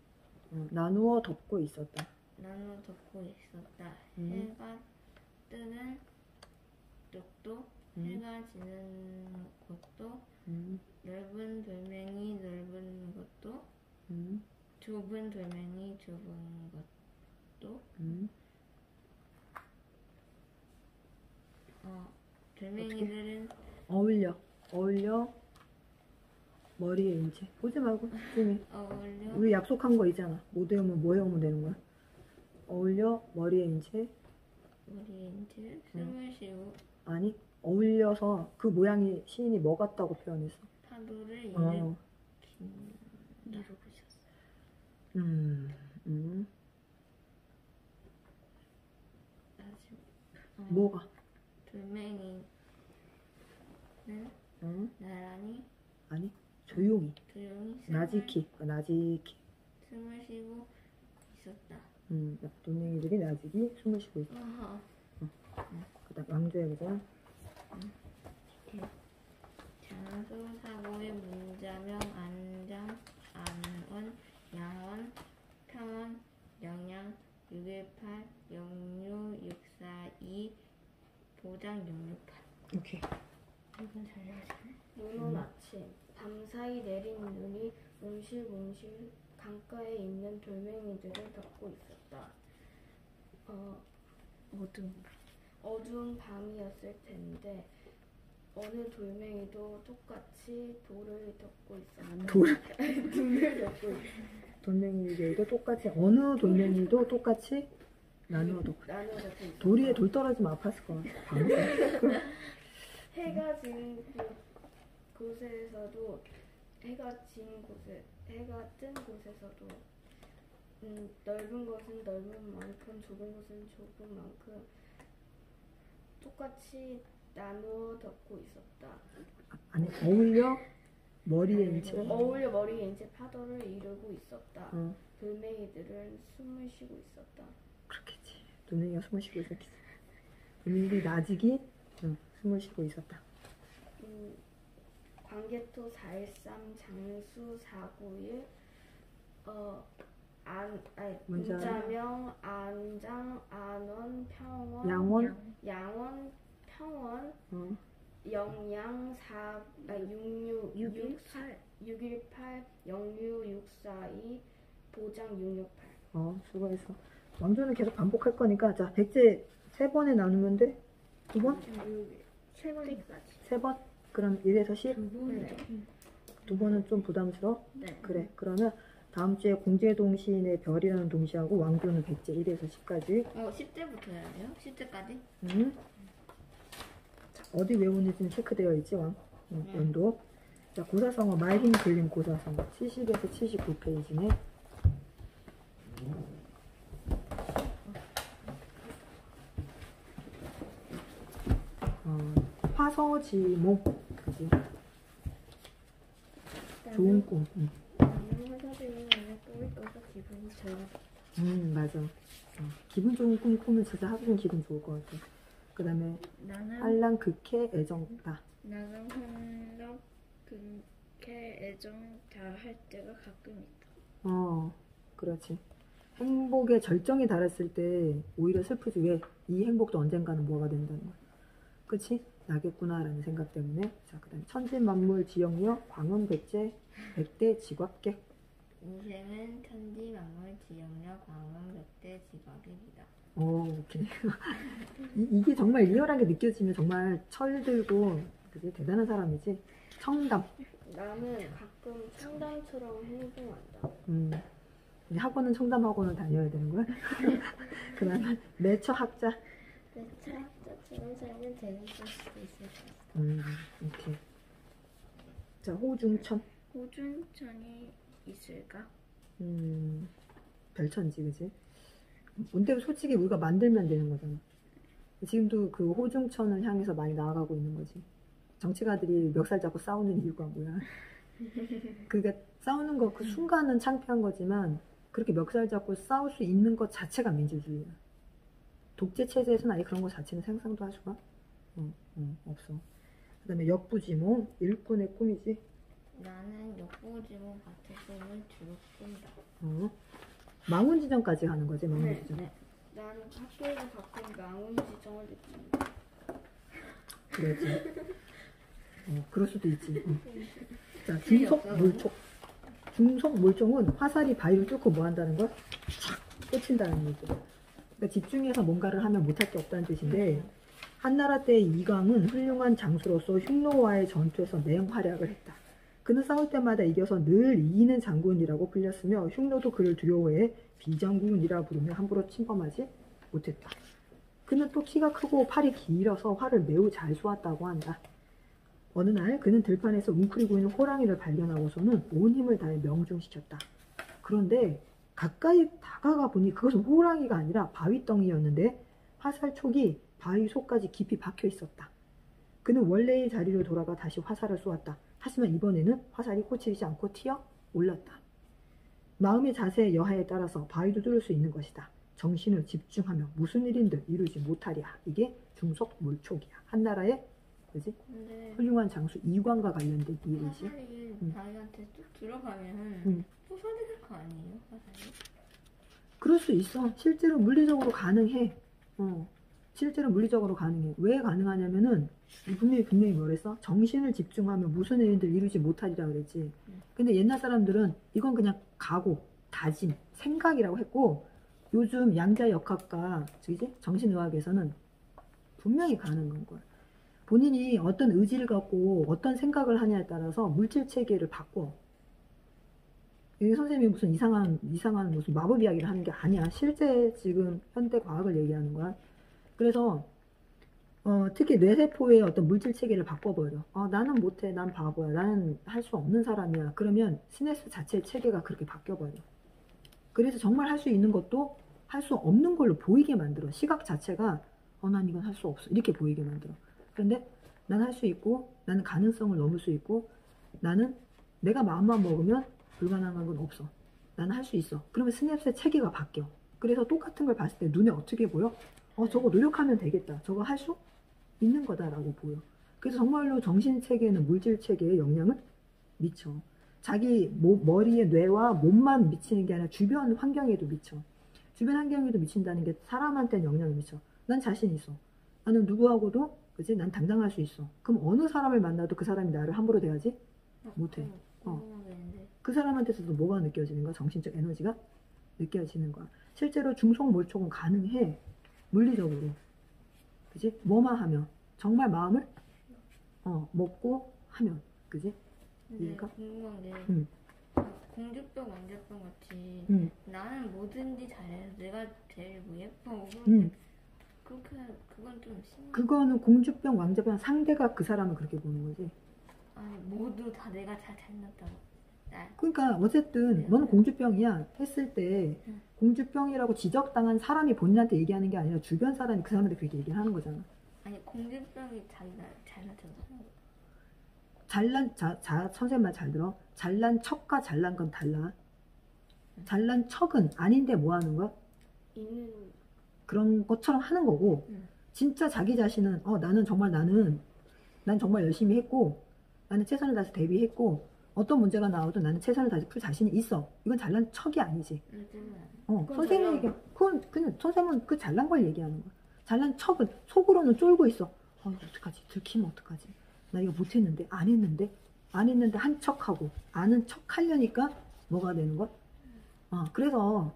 나누어 덮고 있었다. 나눠 덮고 있었다. 음. 해가 뜨는 쪽도 해가 지는 곳도 넓은 돌멩이 넓은 것도 좁은 돌멩이 좁은 것도 돌멩이들은 어울려 머리에 이제 보지 말고 쌤이 어울려 우리 약속한 거 있잖아. 못 외우면 뭐 외우면 되는 거야. 어울려 머리에 이제 우리 이제 숨을 쉬고 아니 어울려서 그 모양이 시인이 뭐 같다고 표현했어? 파도를 어. 이루고 있었어. 뭐가? 돌멩이는 나란히 아니 조용히 조용히 나지키 숨을 쉬고 있었다. 돌멩이들이 나지기 숨을 쉬고 있다. 그다음 왕조해보자. 장수 사고의 문자명 안장 안원 양원 평원 영양 618 영유 642 보장 668. 오케이. 이건 잘 나왔네. 눈 온 아침 밤사이 내린 눈이 몽실몽실 강가에 있는 돌멩이들을 덮고 있었다. 어두운 밤이었을 텐데 어느 돌멩이도 똑같이 돌을 덮고 있었다. 눈을 덮고 있었다. 돌멩이들도 똑같이 어느 돌멩이도 똑같이 나누어 덮고 돌 위에 돌 떨어지면 아팠을 것 같아. 해가 진 곳에서도 해가 뜬 곳에서도 넓은 것은 넓은 만큼 좁은 것은 좁은 만큼 똑같이 나누어 덮고 있었다. 아니 어울려 머리에 이제 파도를 이루고 있었다. 돌멩이들은 숨을 쉬고 있었다. 그렇겠지. 돌멩이가 숨을 쉬고 있었겠지. 돌멩이들이 나지기 숨을 쉬고 있었다. 광개토 413 장수 491 문자명 안장 안원 평원 양원 평원 영양 618 영유 642 보장 668. 수고했어. 왕조는 계속 반복할 거니까 자 백제 3번에 나누면 돼? 2번? 3번까지. 3번? 그럼 1에서 10? 네. 2번은 좀 부담스러워? 네. 그래. 그러면 다음 주에 공제동 시인의 별이라는 동시하고 왕조는 백제 1에서 10까지. 10대부터 해야 돼요? 10대까지? 자, 어디 외우는지는 체크되어 있지, 연도. 자, 고사성어 말힘 글림 고사성어 70에서 79페이지네. 화서지목, 그지? 좋은 꿈. 나는 화사지는 꿈을 꿔서 기분이 좋아. 맞아. 기분 좋은 꿈 꾸면 진짜 하루 종일 기분 좋을 것 같아. 그 다음에 한랑 극해 애정다. 나는 혼력 극해 애정다 할 때가 가끔 있다. 그렇지. 행복의 절정에 달했을 때 오히려 슬프지. 왜? 이 행복도 언젠가는 뭐가 된다는 거야. 그치? 나겠구나라는 생각 때문에. 자, 그 다음에 천지만물 지역력 광음 백제 백대 지곽객. 인생은 천지만물 지역력 광음 백대 지곽객이다. 오케이. 이게 정말 리얼하게 느껴지면 정말 철들고 그게 대단한 사람이지. 청담. 나는 가끔 청담처럼 행동한다. 이제 학원은 청담 학원을 다녀야 되는 거야? 그다음에 내처학자. 차학자처럼 살면 재밌을 수도 있을 것 같아요. 오케이. 자, 호중천. 호준천이 있을까? 별천지, 그지? 근데 솔직히 우리가 만들면 되는 거잖아. 지금도 그 호중천을 향해서 많이 나아가고 있는 거지. 정치가들이 멱살 잡고 싸우는 이유가 뭐야? 그러니까 싸우는 거 그 순간은 창피한 거지만 그렇게 멱살 잡고 싸울 수 있는 것 자체가 민주주의야. 독재 체제에서는 아예 그런 거 자체는 상상도 할 수가 없어. 그 다음에 역부지모, 일꾼의 꿈이지. 나는 역부지모 같은 꿈을 주로 꾼다. 망운지정까지 가는 거지, 망운지정. 네. 나는 학교에서 가끔 망원지정을 느낀다. 그러지. 그럴 수도 있지. 자, 중속몰촉. 중속몰촉은 화살이 바위를 뚫고 뭐 한다는 걸? 촥 꽂힌다는 얘기. 그러니까 집중해서 뭔가를 하면 못할 게 없다는 뜻인데, 한나라 때 이광은 훌륭한 장수로서 흉노와의 전투에서 맹활약을 했다. 그는 싸울 때마다 이겨서 늘 이기는 장군이라고 불렸으며 흉노도 그를 두려워해 비장군이라 부르며 함부로 침범하지 못했다. 그는 또 키가 크고 팔이 길어서 활을 매우 잘 쏘았다고 한다. 어느 날 그는 들판에서 웅크리고 있는 호랑이를 발견하고서는 온 힘을 다해 명중시켰다. 그런데 가까이 다가가 보니 그것은 호랑이가 아니라 바위덩이였는데 화살촉이 바위 속까지 깊이 박혀 있었다. 그는 원래의 자리로 돌아가 다시 화살을 쏘았다. 하지만 이번에는 화살이 꽂히지 않고 튀어 올랐다. 마음의 자세의 여하에 따라서 바위도 뚫을 수 있는 것이다. 정신을 집중하며 무슨 일인들 이루지 못하랴. 이게 중속몰촉이야. 한나라의 그지? 근데 훌륭한 장수 이광과 관련된 일이지. 화살이 바위한테 뚝 들어가면 응. 부서지는 거 아니에요? 화살이? 그럴 수 있어. 실제로 물리적으로 가능해. 실제로 물리적으로 가능해. 왜 가능하냐면은 분명히 뭐랬어? 정신을 집중하면 무슨 일인들 이루지 못하리라 그랬지. 근데 옛날 사람들은 이건 그냥 각오, 다짐, 생각이라고 했고 요즘 양자역학과 그지? 정신의학에서는 분명히 가능한 거야. 본인이 어떤 의지를 갖고 어떤 생각을 하냐에 따라서 물질 체계를 바꿔. 이 선생님이 무슨 이상한 무슨 마법 이야기를 하는 게 아니야. 실제 지금 현대 과학을 얘기하는 거야. 그래서 특히 뇌세포의 어떤 물질 체계를 바꿔버려. 나는 못해, 난 바보야, 나는 할 수 없는 사람이야. 그러면 시냅스 자체의 체계가 그렇게 바뀌어버려. 그래서 정말 할 수 있는 것도 할 수 없는 걸로 보이게 만들어. 시각 자체가 난 이건 할 수 없어 이렇게 보이게 만들어. 그런데 난 할 수 있고 나는 가능성을 넘을 수 있고 나는 내가 마음만 먹으면 불가능한 건 없어. 나는 할 수 있어. 그러면 스냅스의 체계가 바뀌어. 그래서 똑같은 걸 봤을 때 눈에 어떻게 보여? 저거 노력하면 되겠다. 저거 할 수 있는 거다라고 보여. 그래서 정말로 정신체계는 물질체계에 영향을 미쳐. 자기 머리의 뇌와 몸만 미치는 게 아니라 주변 환경에도 미쳐. 주변 환경에도 미친다는 게 사람한테는 영향을 미쳐. 난 자신 있어. 나는 누구하고도 그치? 난 당당할 수 있어. 그럼 어느 사람을 만나도 그 사람이 나를 함부로 대하지 못해. 그 사람한테서도 뭐가 느껴지는 거야? 정신적 에너지가 느껴지는 거야. 실제로 중속몰촉은 가능해. 물리적으로. 그지? 뭐만 하면. 정말 마음을 먹고 하면. 그지? 이해가? 궁금한 게 공주병, 왕자병 같이 나는 뭐든지 잘해서 내가 제일 뭐 예뻐. 그렇게 그건 좀 심한. 그거는 공주병, 왕자병 상대가 그 사람을 그렇게 보는 거지. 아니 모두 다 내가 다 잘났다고. 그러니까 어쨌든 너는 공주병이야 했을 때 공주병이라고 지적당한 사람이 본인한테 얘기하는 게 아니라 주변 사람이 그 사람한테 그렇게 얘기를 하는 거잖아. 아니 공주병이 자기가 잘났다고 하는 거. 선생님 말 잘 들어. 잘난 척과 잘난 건 달라. 잘난 척은 아닌데 뭐 하는 거야? 있는 그런 것처럼 하는 거고 진짜 자기 자신은 난 정말 열심히 했고 나는 최선을 다해서 대비했고 어떤 문제가 나와도 나는 최선을 다해서 풀 자신이 있어. 이건 잘난 척이 아니지. 선생님 얘기 그냥 선생님은 그 잘난 걸 얘기하는 거야. 잘난 척은 속으로는 쫄고 있어. 이거 어떡하지? 들키면 어떡하지? 나 이거 못했는데 안 했는데 한 척하고 아는 척 하려니까 뭐가 되는 거야? 그래서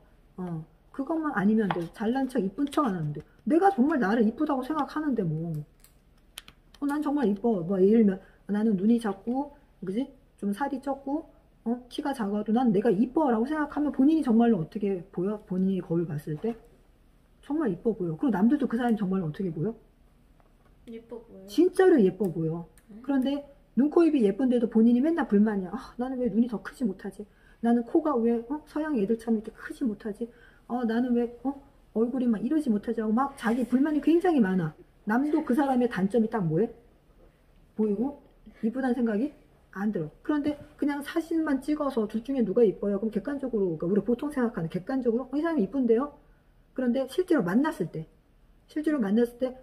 그것만 아니면 돼. 잘난 척 이쁜 척 안 하는데 내가 정말 나를 이쁘다고 생각하는데 난 정말 이뻐. 뭐 예를 들면 나는 눈이 작고 그지? 좀 살이 쪘고 키가 작아도 난 내가 이뻐라고 생각하면 본인이 정말로 어떻게 보여? 본인이 거울 봤을 때 정말 이뻐 보여. 그리고 남들도 그 사람이 정말로 어떻게 보여? 예뻐 보여. 진짜로 예뻐 보여. 그런데 눈, 코, 입이 예쁜데도 본인이 맨날 불만이야. 나는 왜 눈이 더 크지 못하지? 나는 코가 왜 서양 애들처럼 이렇게 크지 못하지? 나는 왜 얼굴이 막 이러지 못하지? 하고 막 자기 불만이 굉장히 많아. 남도 그 사람의 단점이 딱 뭐해? 보이고 이쁘다는 생각이 안 들어. 그런데 그냥 사진만 찍어서 둘 중에 누가 이뻐요? 그럼 객관적으로, 그러니까 우리가 보통 생각하는 객관적으로 이 사람이 이쁜데요? 그런데 실제로 만났을 때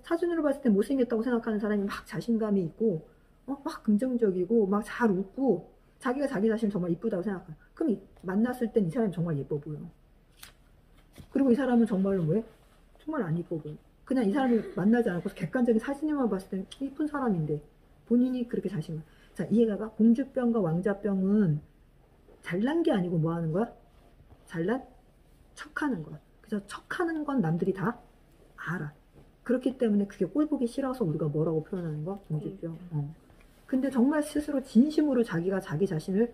사진으로 봤을 때 못생겼다고 생각하는 사람이 막 자신감이 있고 막 긍정적이고 막 잘 웃고 자기가 자기 자신 정말 이쁘다고 생각해. 그럼 만났을 땐 이 사람이 정말 예뻐 보여. 그리고 이 사람은 정말로 뭐해? 정말 안 이뻐 보여. 그냥 이 사람을 만나지 않고 객관적인 사진만 봤을 땐 이쁜 사람인데 본인이 그렇게 자신감. 자, 이해가가? 공주병과 왕자병은 잘난 게 아니고 뭐 하는 거야? 잘난 척하는 거야. 그래서 척하는 건 남들이 다 알아. 그렇기 때문에 그게 꼴보기 싫어서 우리가 뭐라고 표현하는 거야? 공주병. 근데 정말 스스로 진심으로 자기가 자기 자신을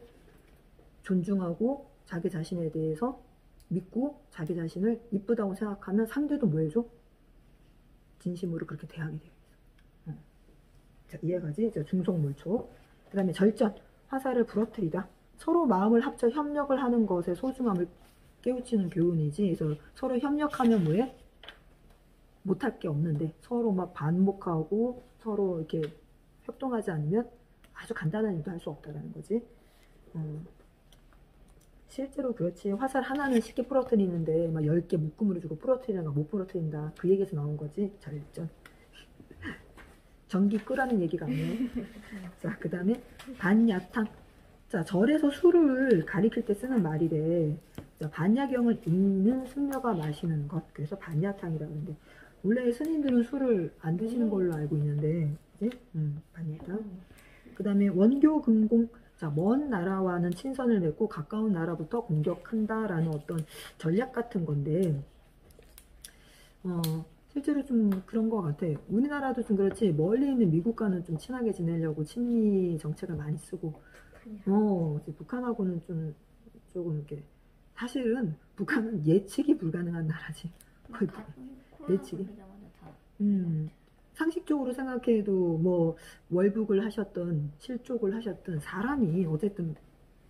존중하고 자기 자신에 대해서 믿고 자기 자신을 이쁘다고 생각하면 상대도 뭐 해줘? 진심으로 그렇게 대하게 되어 있어. 자, 이해가지? 중속물초. 그 다음에 절전, 화살을 부러뜨리다. 서로 마음을 합쳐 협력을 하는 것의 소중함을 깨우치는 교훈이지. 그래서 서로 협력하면 뭐해? 못할 게 없는데 서로 막 반목하고 서로 이렇게 협동하지 않으면 아주 간단한 일도 할 수 없다라는 거지. 실제로 그렇지. 화살 하나는 쉽게 부러뜨리는데 막 10개 묶음으로 주고 부러뜨리다가 못 부러뜨린다. 그 얘기에서 나온 거지. 절전. 전기 끄라는 얘기가 아니에요. 자, 그 다음에 반야탕. 자, 절에서 술을 가리킬 때 쓰는 말이래. 자, 반야경을 읽는 승려가 마시는 것. 그래서 반야탕이라고 하는데 원래 스님들은 술을 안 드시는 걸로 알고 있는데, 그지? 반야탕. 그 다음에 원교 금공. 자, 먼 나라와는 친선을 맺고 가까운 나라부터 공격한다라는 어떤 전략 같은 건데, 실제로 좀 그런 것 같아. 우리나라도 좀 그렇지, 멀리 있는 미국과는 좀 친하게 지내려고 친미 정책을 많이 쓰고, 이제 북한하고는 조금 이렇게, 사실은 북한은 예측이 불가능한 나라지. 거의 예측이. 상식적으로 생각해도 뭐 월북을 하셨던 실족을 하셨던 사람이 어쨌든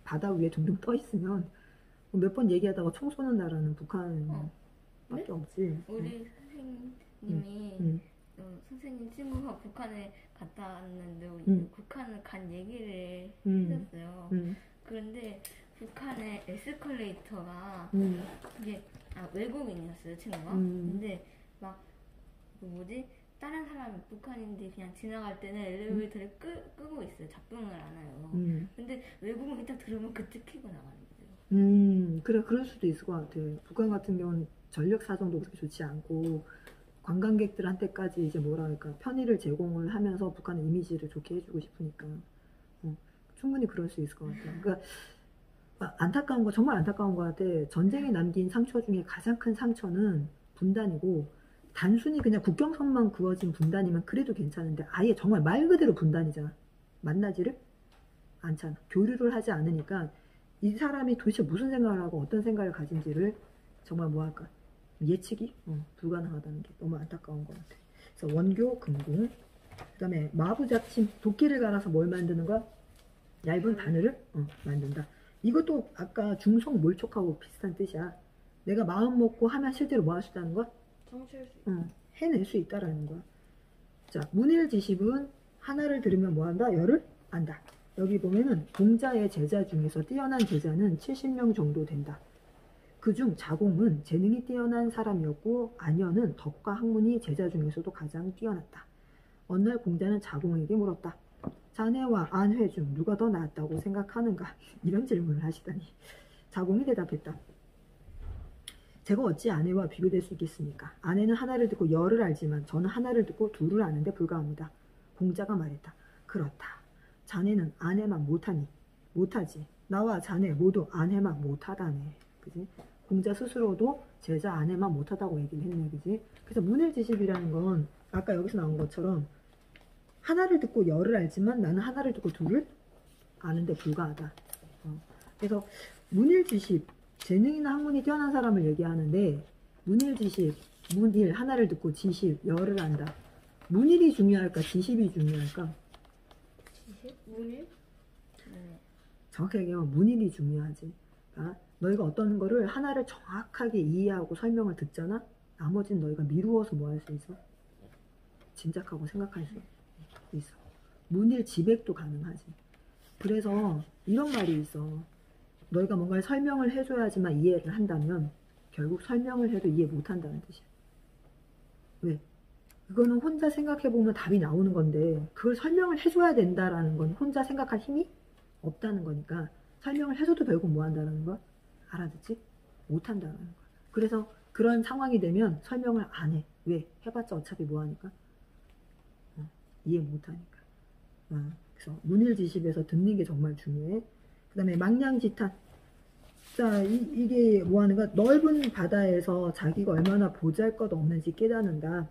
바다 위에 둥둥 떠 있으면 몇 번 얘기하다가 총 쏘는 나라는 북한밖에 없지. 우리 선생님이 선생님 친구가 북한에 갔다 왔는데 북한을 간 얘기를 해줬어요. 그런데 북한의 에스컬레이터가 이게 외국인이었어요, 친구가. 근데 막 다른 사람이 북한인데 그냥 지나갈 때는 엘리베이터를 끄고 있어요. 작동을 안 해요. 근데 외국인이 딱 들으면 그때 켜고 나가는 거예요. 그래, 그럴 수도 있을 것 같아. 북한 같은 경우는 전력 사정도 그렇게 좋지 않고 관광객들한테까지 이제 뭐랄까 편의를 제공을 하면서 북한의 이미지를 좋게 해주고 싶으니까 충분히 그럴 수 있을 것 같아. 그러니까 안타까운 거, 정말 안타까운 것 같아. 전쟁이 남긴 상처 중에 가장 큰 상처는 분단이고, 단순히 그냥 국경선만 그어진 분단이면 그래도 괜찮은데 아예 정말 말 그대로 분단이잖아. 만나지를 않잖아. 교류를 하지 않으니까 이 사람이 도대체 무슨 생각을 하고 어떤 생각을 가진지를 정말 뭐랄까 예측이 불가능하다는 게 너무 안타까운 것 같아. 그래서 원교 금공, 그 다음에 마부잡침, 도끼를 갈아서 뭘 만드는 거야? 얇은 바늘을 만든다. 이것도 아까 중성몰촉하고 비슷한 뜻이야. 내가 마음 먹고 하면 실제로 뭐 할 수 있다는 거야? 성취할 수 있다. 해낼 수 있다라는 거야. 자, 문일지십은 하나를 들으면 뭐 한다? 열을 안다. 여기 보면은 공자의 제자 중에서 뛰어난 제자는 70명 정도 된다. 그중 자공은 재능이 뛰어난 사람이었고 안여는 덕과 학문이 제자 중에서도 가장 뛰어났다. 어느 날 공자는 자공에게 물었다. 자네와 안회 중 누가 더 낫다고 생각하는가? 이런 질문을 하시다니. 자공이 대답했다. 제가 어찌 아내와 비교될 수 있겠습니까? 아내는 하나를 듣고 열을 알지만 저는 하나를 듣고 둘을 아는데 불과합니다. 공자가 말했다. 그렇다. 자네는 아내만 못하지. 나와 자네 모두 아내만 못하다네. 그지? 공자 스스로도 제자 아내만 못하다고 얘기를 했네. 그지? 그래서 문일지십이라는 건 아까 여기서 나온 것처럼 하나를 듣고 열을 알지만 나는 하나를 듣고 둘을 아는데 불과하다. 그래서 문일지식, 재능이나 학문이 뛰어난 사람을 얘기하는데 문일지식, 문일 하나를 듣고 지식, 열을 한다. 문일이 중요할까 지식이 중요할까? 문일? 정확하게 얘기하면 문일이 중요하지. 그러니까 너희가 어떤 거를 하나를 정확하게 이해하고 설명을 듣잖아? 나머지는 너희가 미루어서 뭐 할 수 있어? 짐작하고 생각할 수 있어. 문일 지백도 가능하지. 그래서 이런 말이 있어. 너희가 뭔가를 설명을 해줘야지만 이해를 한다면 결국 설명을 해도 이해 못한다는 뜻이야. 왜? 그거는 혼자 생각해보면 답이 나오는 건데 그걸 설명을 해줘야 된다라는 건 혼자 생각할 힘이 없다는 거니까 설명을 해줘도 결국 뭐 한다는 거야? 알아듣지? 못한다는 거야. 그래서 그런 상황이 되면 설명을 안 해. 왜? 해봤자 어차피 뭐 하니까? 이해 못하니까. 그래서 문일지식에서 듣는 게 정말 중요해. 그 다음에 망냥지탄. 자, 이게 뭐 하는 거야? 넓은 바다에서 자기가 얼마나 보잘것없는지 깨닫는다.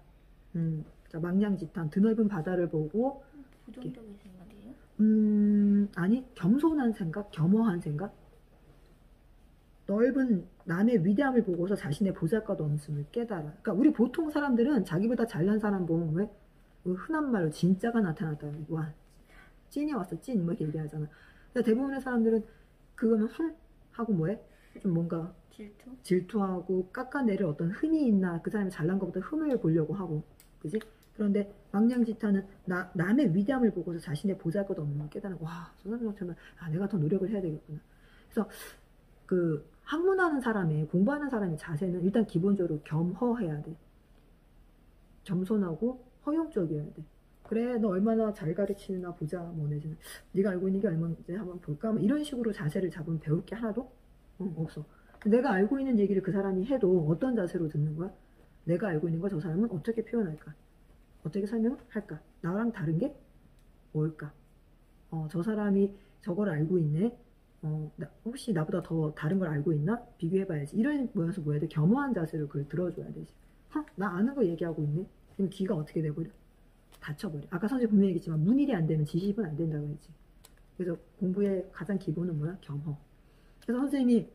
자, 망냥지탄. 드넓은 바다를 보고 부정적인 생각이에요? 아니, 겸손한 생각, 겸허한 생각. 넓은 남의 위대함을 보고서 자신의 보잘것없음을 깨달아. 그러니까 우리 보통 사람들은 자기보다 잘난 사람 보면 왜? 흔한 말로 진짜가 나타났다. 와, 찐이 왔어, 찐. 뭐 이렇게 얘기하잖아. 근데 대부분의 사람들은 그거는 하고 뭐해? 좀 뭔가 질투하고 깎아내릴 어떤 흠이 있나, 그 사람이 잘난 것보다 흠을 보려고 하고, 그지? 그런데 망냥지탄은 남의 위대함을 보고서 자신의 보잘것없는 깨달은, 와, 저 사람처럼 내가 더 노력을 해야 되겠구나. 그래서 그 학문하는 사람의, 공부하는 사람의 자세는 일단 기본적으로 겸허해야 돼. 겸손하고 허용적이어야 돼. 그래, 너 얼마나 잘 가르치나 보자. 뭐 내지는 네가 알고 있는 게 얼마인지 한번 볼까? 뭐 이런 식으로 자세를 잡으면 배울 게 하나도 없어. 내가 알고 있는 얘기를 그 사람이 해도 어떤 자세로 듣는 거야? 내가 알고 있는 걸 저 사람은 어떻게 표현할까? 어떻게 설명할까? 나랑 다른 게 뭘까? 저 사람이 저걸 알고 있네. 혹시 나보다 더 다른 걸 알고 있나? 비교해봐야지. 이런 모양에서 뭐 해야 돼? 겸허한 자세를 그걸 들어줘야 되지. 나 아는 거 얘기하고 있네? 그럼 귀가 어떻게 돼버려? 닫혀버려. 아까 선생님 분명히 얘기했지만 문일이 안 되면 지식은 안 된다고 했지. 그래서 공부의 가장 기본은 뭐야? 겸허. 그래서 선생님이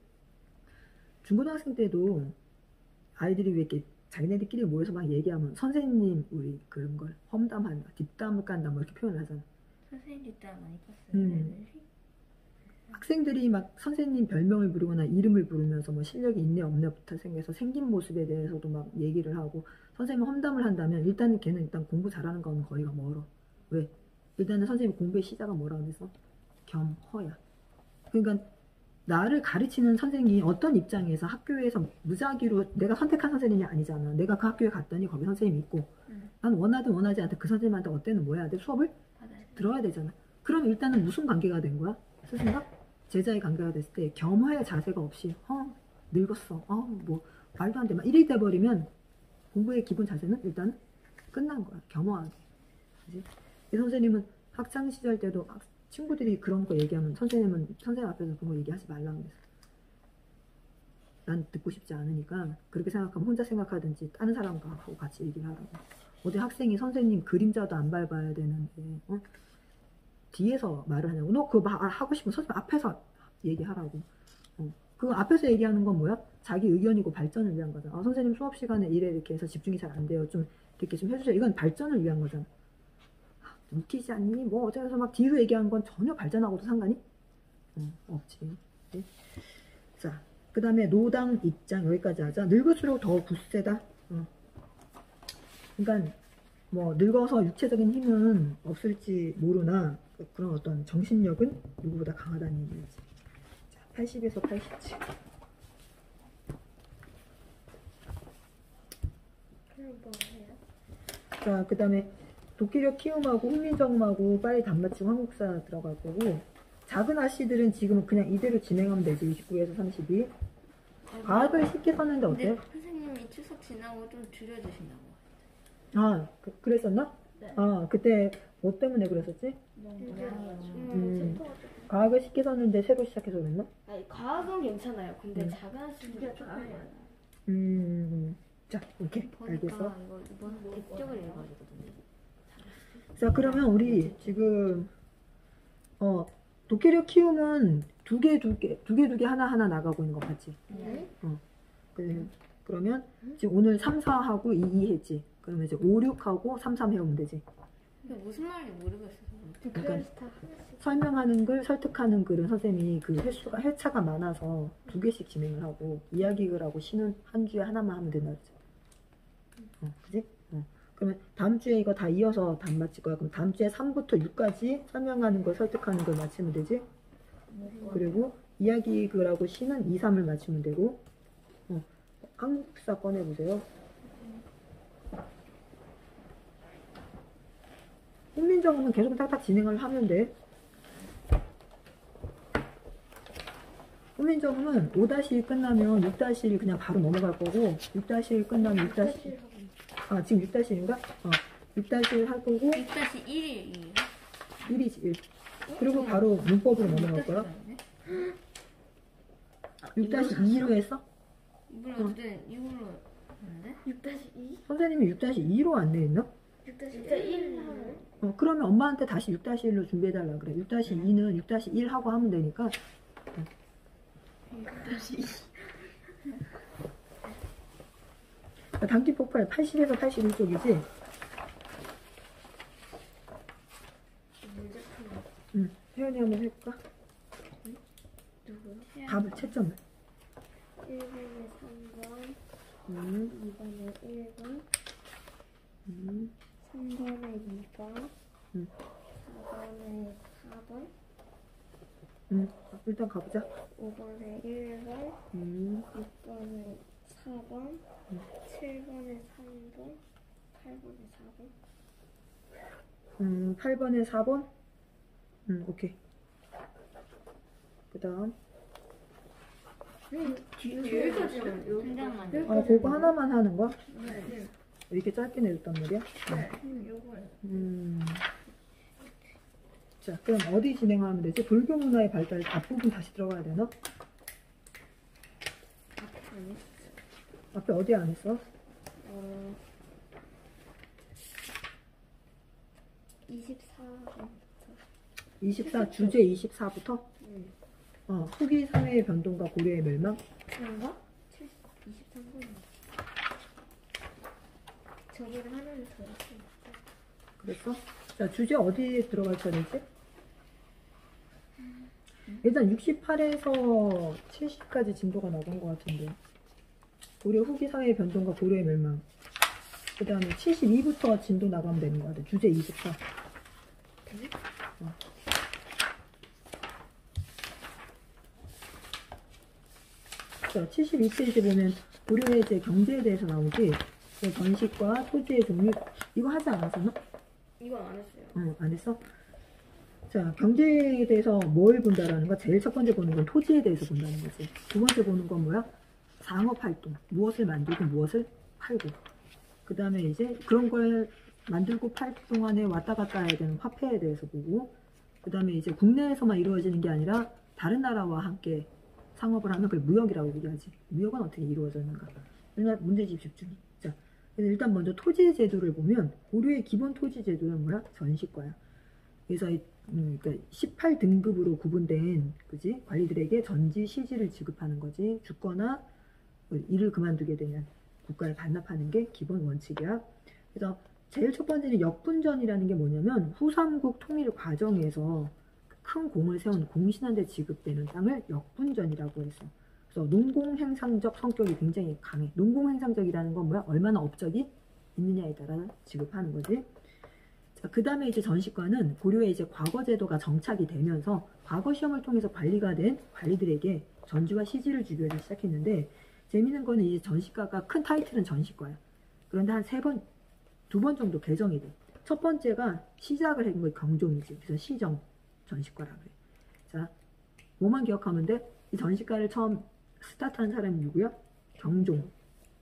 중고등학생 때도 아이들이 왜 이렇게 자기네들끼리 모여서 막 얘기하면 선생님 우리 그런 걸 험담한다, 뒷담을 깐다 뭐 이렇게 표현을 하잖아. 선생님 뒷담 많이 깠어요. 학생들이 막 선생님 별명을 부르거나 이름을 부르면서 뭐 실력이 있네 없네부터 생겨서 생긴 모습에 대해서도 막 얘기를 하고, 선생님 험담을 한다면 일단은 걔는 일단 공부 잘하는 거는 거리가 멀어. 왜? 일단은 선생님 공부의 시작은 뭐라고 해서? 겸허야. 그러니까 나를 가르치는 선생님이 어떤 입장에서 학교에서 무작위로 내가 선택한 선생님이 아니잖아. 내가 그 학교에 갔더니 거기 선생님이 있고 난 원하든 원하지 않든 그 선생님한테 어때는 뭐 해야 돼? 수업을 들어야 되잖아. 그럼 일단은 무슨 관계가 된 거야? 스승과 제자의 관계가 됐을 때 겸허의 자세가 없이 늙었어. 뭐 말도 안 돼. 막 이렇게 돼버리면 공부의 기본 자세는 일단 끝난 거야. 겸허하게. 그치? 선생님은 학창 시절 때도 친구들이 그런 거 얘기하면 선생님 앞에서 그런 거 얘기하지 말라고 그랬어. 난 듣고 싶지 않으니까 그렇게 생각하면 혼자 생각하든지 다른 사람하고 같이 얘기를 하라고. 어디 학생이 선생님 그림자도 안 밟아야 되는데 뒤에서 말을 하냐고. 너 그거 하고 싶으면 선생님 앞에서 얘기하라고. 그 앞에서 얘기하는 건 뭐야? 자기 의견이고 발전을 위한 거잖아. 선생님 수업 시간에 이렇게 해서 집중이 잘 안 돼요. 좀 이렇게 좀 해주세요. 이건 발전을 위한 거잖아. 웃기지 않니? 뭐 어쩌면서 막 뒤로 얘기하는 건 전혀 발전하고도 상관이 없지. 네? 자, 그 다음에 노당 입장 여기까지 하자. 늙을수록 더 굳세다. 그러니까 뭐 늙어서 육체적인 힘은 없을지 모르나 그런 어떤 정신력은 누구보다 강하다는 얘기지. 자, 80에서 87. 자, 그 다음에 도끼력 키움하고 훈민정음하고 빨리 단맞춤 한국사 들어갈 거고, 작은 아씨들은 지금 그냥 이대로 진행하면 되지. 29에서 32. 과학을 쉽게 썼는데 어때? 선생님이 추석 지나고 좀 줄여주신다고. 그랬었나? 네. 그때 뭐 때문에 그랬었지? 과학을 쉽게 썼는데 새로 시작해서 그랬나? 아니, 과학은 괜찮아요. 근데 작은 아씨는 조금 자, 오케이. 알겠어. 이거 이번 대적을 읽어가지거든요. 자, 그러면 우리 지금 도끼력 키움은 두 개 하나하나 나가고 있는 거 봤지? 네. 그래. 그러면 지금 오늘 3, 4하고 2, 2 했지? 그러면 이제 5, 6하고 3, 3 해오면 되지? 근데 무슨 말인지 모르겠어서. 그러니까 그래서 다 하나씩. 설명하는 글, 설득하는 글은 선생님이 그 회차가 많아서 2개씩 진행을 하고 이야기글하고 시는 한 주에 하나만 하면 된다 그랬죠. 그지? 그러면 다음 주에 이거 다 이어서 답 맞힐 거야. 그럼 다음 주에 3부터 6까지 설명하는 걸, 설득하는 걸 맞히면 되지? 그리고 이야기글하고 시는 2, 3을 맞추면 되고. 한국사 꺼내보세요. 훈민정음은 계속 딱딱 진행을 하면 돼. 훈민정음은 5-1 끝나면 6-1 그냥 바로 넘어갈 거고 6-1 끝나면 6-1 지금 6-1인가? 6-1 할 거고 6-1이에요. 1이지 1. 그리고 바로 문법으로 넘어갈 거야. 6-2로 했어? 몰라, 그때 이걸로 했는데? 6-2? 선생님이 6-2로 안내했나? 6-1 하면? 그러면 엄마한테 다시 6-1로 준비해달라 그래. 6-2는 6-1 하고 하면 되니까. 6-2. 단기 폭발 80에서 81쪽이지? 응. 혜연이 한번 해볼까? 누구요? 답을 채점을. 1번에 3번, 2번에 1번, 3번에 2번, 4번에 4번, 일단 가보자. 5번에 1번, 6번에 4번, 7번에 3번, 8번에 4번. 8번에 4번? 오케이. 그 다음. 여기까지만. 한 장만. 그거 하나만 하는 거야? 네. 이렇게 짧게 내줬단 말이야? 요거요. 자, 그럼 어디 진행하면 되지? 불교 문화의 발달 앞부분 다시 들어가야 되나? 앞에 어디 안 했어? 24번. 24, 주제 24부터? 후기 사회의 변동과 고려의 멸망? 그런가? 23번. 저기를 하나를 더 했어요. 그랬어? 자, 주제 어디에 들어갈 차례지? 일단 68에서 70까지 진도가 나간 것 같은데. 고려 후기 사회의 변동과 고려의 멸망. 그 다음에 72부터 진도 나가면 되는 것 같아. 주제 24. 자, 72페이지 보면 고려의 이제 경제에 대해서 나오지. 전식과 토지의 종류. 이거 하지 않았었나? 이건 안 했어요. 안 했어? 자, 경제에 대해서 뭘 본다라는 거. 제일 첫 번째 보는 건 토지에 대해서 본다는 거지. 두 번째 보는 건 뭐야? 상업활동. 무엇을 만들고 무엇을 팔고. 그 다음에 이제 그런 걸 만들고 팔 동안에 왔다 갔다 해야 되는 화폐에 대해서 보고. 그 다음에 이제 국내에서만 이루어지는 게 아니라 다른 나라와 함께 상업을 하면 그걸 무역이라고 얘기하지. 무역은 어떻게 이루어졌는가. 그러니까 문제집 집중이. 자, 그래서 일단 먼저 토지 제도를 보면 고려의 기본 토지 제도는 뭐야? 전시과야. 그래서 그러니까 18등급으로 구분된 그지 관리들에게 전지 시지를 지급하는 거지. 죽거나 일을 그만두게 되면 국가에 반납하는 게 기본 원칙이야. 그래서 제일 첫 번째는 역분전이라는 게 뭐냐면 후삼국 통일 과정에서 큰 공을 세운 공신한테 지급되는 땅을 역분전이라고 했어. 그래서 농공행상적 성격이 굉장히 강해. 농공행상적이라는 건 뭐야? 얼마나 업적이 있느냐에 따라 지급하는 거지. 자, 그 다음에 이제 전시과는 고려의 이제 과거 제도가 정착이 되면서 과거 시험을 통해서 관리가 된 관리들에게 전지와 시지를 주기 시작했는데, 재밌는 거는 이제 전시과가 큰 타이틀은 전시과야. 그런데 한 두 번 정도 개정이 돼. 첫 번째가 시작을 한 게 경종이지. 그래서 시정 전시과라 그래. 자, 뭐만 기억하면 돼? 이 전시과를 처음 스타트한 사람이 누구야? 경종.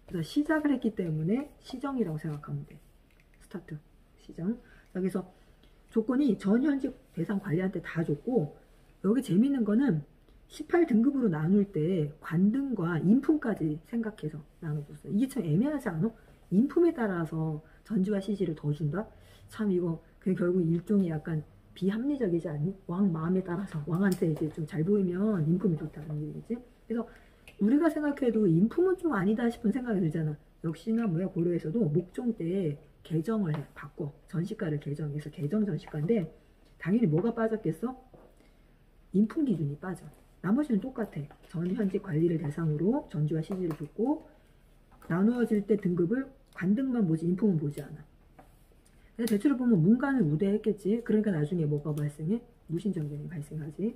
그래서 시작을 했기 때문에 시정이라고 생각하면 돼. 스타트, 시정. 자, 그래서 조건이 전현직 대상 관리한테 다 줬고, 여기 재밌는 거는 18등급으로 나눌 때 관등과 인품까지 생각해서 나눠줬어요. 이게 참 애매하지 않아? 인품에 따라서 전지와 시지를 더 준다? 참 이거 그게 결국 일종의 약간 비합리적이지 않니? 왕 마음에 따라서 왕한테 이제 좀 잘 보이면 인품이 좋다는 얘기지. 그래서 우리가 생각해도 인품은 좀 아니다 싶은 생각이 들잖아. 역시나 뭐야, 고려에서도 목종 때 개정을 해, 바꿔. 전시가를 개정해서 개정 전시가인데 당연히 뭐가 빠졌겠어? 인품 기준이 빠져. 나머지는 똑같아. 전현직 관리를 대상으로 전주와 시지를 줬고 나누어질 때 등급을 관등만 보지 인품은 보지 않아. 근데 대체로 보면 문관을 우대했겠지. 그러니까 나중에 뭐가 발생해? 무신정변이 발생하지.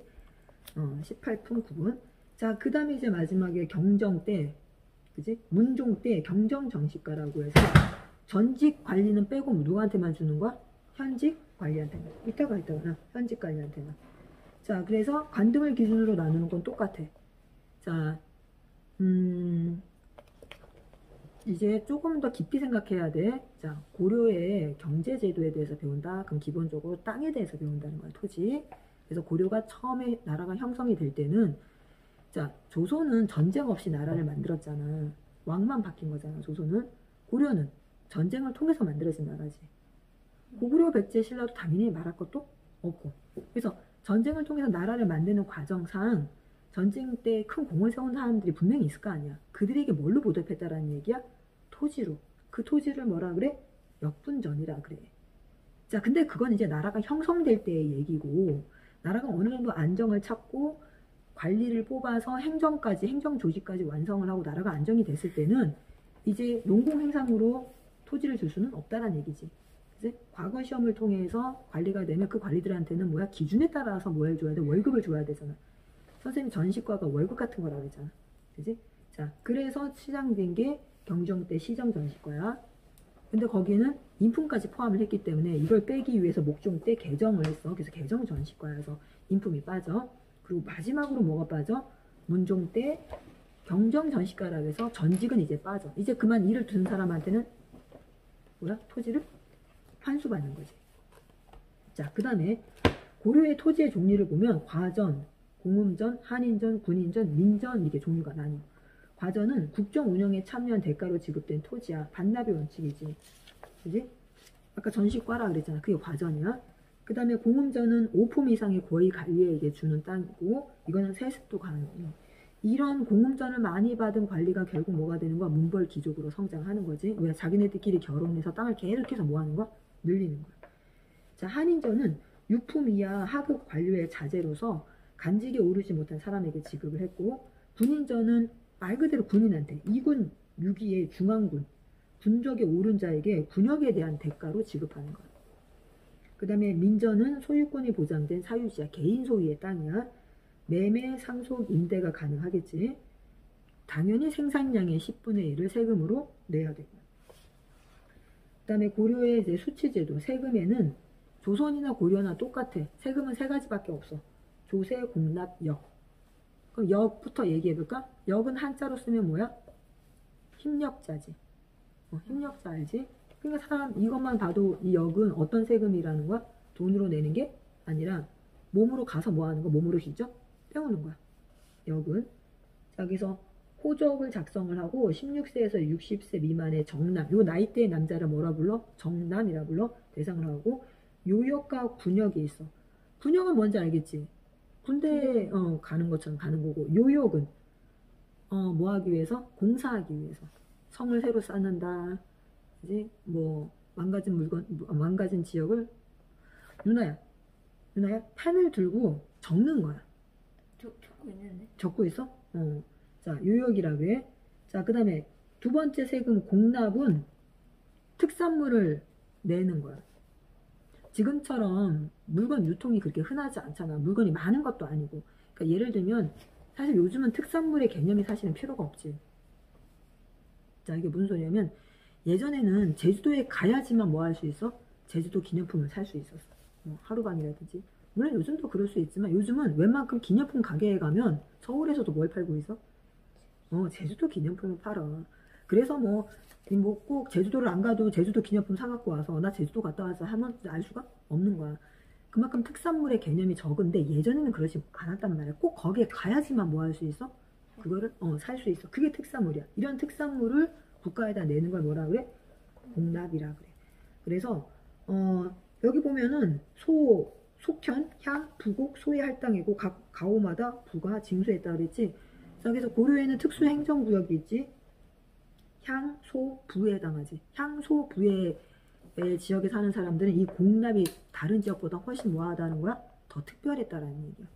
18품 9분. 자, 그 다음에 이제 마지막에 경정 때, 그지? 문종 때 경정 정식가라고 해서 전직 관리는 빼고 누구한테만 주는 거야? 현직 관리한테만. 이따가 현직 관리한테만. 자, 그래서 관등을 기준으로 나누는 건 똑같아. 자, 이제 조금 더 깊이 생각해야 돼. 자, 고려의 경제제도에 대해서 배운다. 그럼 기본적으로 땅에 대해서 배운다는 거야, 토지. 그래서 고려가 처음에 나라가 형성이 될 때는, 자, 조선은 전쟁 없이 나라를 만들었잖아. 왕만 바뀐 거잖아, 조선은. 고려는 전쟁을 통해서 만들어진 나라지. 고구려, 백제, 신라도 당연히 말할 것도 없고. 그래서 전쟁을 통해서 나라를 만드는 과정상 전쟁 때 큰 공을 세운 사람들이 분명히 있을 거 아니야. 그들에게 뭘로 보답했다라는 얘기야? 토지로. 그 토지를 뭐라 그래? 역분전이라 그래. 자, 근데 그건 이제 나라가 형성될 때의 얘기고, 나라가 어느 정도 안정을 찾고 관리를 뽑아서 행정 조직까지 완성을 하고 나라가 안정이 됐을 때는 이제 농공행상으로 토지를 줄 수는 없다라는 얘기지. 그치? 과거 시험을 통해서 관리가 되면 그 관리들한테는 뭐야? 기준에 따라서 뭐 해줘야 돼? 월급을 줘야 되잖아. 선생님 전시과가 월급 같은 거라고 했잖아. 그지? 자, 그래서 시작된 게 경정 때 시정 전시과야. 근데 거기는 인품까지 포함을 했기 때문에 이걸 빼기 위해서 목종 때 개정을 했어. 그래서 개정 전시과여서 인품이 빠져. 그리고 마지막으로 뭐가 빠져? 문종 때 경정 전시과라고 해서 전직은 이제 빠져. 이제 그만 일을 둔 사람한테는 뭐야? 토지를 환수받는 거지. 자, 그 다음에 고려의 토지의 종류를 보면 과전, 공음전, 한인전, 군인전, 민전 이게 종류가 나뉘어. 과전은 국정 운영에 참여한 대가로 지급된 토지야. 반납의 원칙이지. 그지? 아까 전시과라 그랬잖아. 그게 과전이야. 그 다음에 공음전은 5품 이상의 고위 관리에게 주는 땅이고 이거는 세습도 가능해요. 이런 공음전을 많이 받은 관리가 결국 뭐가 되는 거야? 문벌 귀족으로 성장하는 거지. 왜? 자기네들끼리 결혼해서 땅을 계속해서 뭐 하는 거야? 늘리는 거야. 자, 한인전은 6품 이하 하급 관료의 자제로서 간직에 오르지 못한 사람에게 지급을 했고, 군인전은 말 그대로 군인한테 2군 6위의 중앙군, 군적에 오른 자에게 군역에 대한 대가로 지급하는 거야. 그 다음에 민전은 소유권이 보장된 사유지야. 개인 소유의 땅이야. 매매, 상속, 임대가 가능하겠지. 당연히 생산량의 10분의 1을 세금으로 내야 되고. 그 다음에 고려의 이제 수치제도, 세금에는 조선이나 고려나 똑같아. 세금은 세 가지밖에 없어. 조세, 공납, 역. 그럼 역부터 얘기해볼까? 역은 한자로 쓰면 뭐야? 힘력자지. 힘력자 알지? 그러니까 사람 이것만 봐도 이 역은 어떤 세금이라는 거야? 돈으로 내는 게 아니라 몸으로 가서 뭐 하는 거? 몸으로 직접 빼오는 거야. 역은. 자, 그래서 호적을 작성을 하고 16세에서 60세 미만의 정남, 요 나이대의 남자를 뭐라 불러? 정남이라 불러. 대상을 하고 요역과 군역이 있어. 군역은 뭔지 알겠지? 군대 가는 것처럼 가는 거고, 요역은 뭐 하기 위해서? 공사하기 위해서. 성을 새로 쌓는다. 이제 뭐 망가진 물건, 망가진 지역을 누나야 펜을 들고 적는 거야. 적고 있는데. 적고 있어? 자, 요역이라고 해. 자, 그 다음에 두 번째 세금 공납은 특산물을 내는 거야. 지금처럼 물건 유통이 그렇게 흔하지 않잖아. 물건이 많은 것도 아니고. 그러니까 예를 들면 사실 요즘은 특산물의 개념이 사실은 필요가 없지. 자, 이게 무슨 소리냐면 예전에는 제주도에 가야지만 뭐 할 수 있어? 제주도 기념품을 살 수 있었어. 뭐 하루방이라든지. 물론 요즘도 그럴 수 있지만 요즘은 웬만큼 기념품 가게에 가면 서울에서도 뭘 팔고 있어? 제주도 기념품을 팔아. 그래서 뭐 꼭 제주도를 안 가도 제주도 기념품 사갖고 와서 나 제주도 갔다 와서 하면 알 수가 없는 거야. 그만큼 특산물의 개념이 적은데 예전에는 그러지 않았단 말이야. 꼭 거기에 가야지만 뭐 할 수 있어? 그거를 살 수 있어. 그게 특산물이야. 이런 특산물을 국가에다 내는 걸 뭐라 그래? 공납이라 그래. 그래서 여기 보면은 속현, 향, 부곡, 소에 할당이고 각 가오마다 부가 징수했다 그랬지. 자, 그래서 고려에는 특수 행정구역이 있지. 향, 소, 부에 해당하지. 향, 소, 부의 지역에 사는 사람들은 이 공납이 다른 지역보다 훨씬 뭐하다는 거야? 더 특별했다라는 얘기야.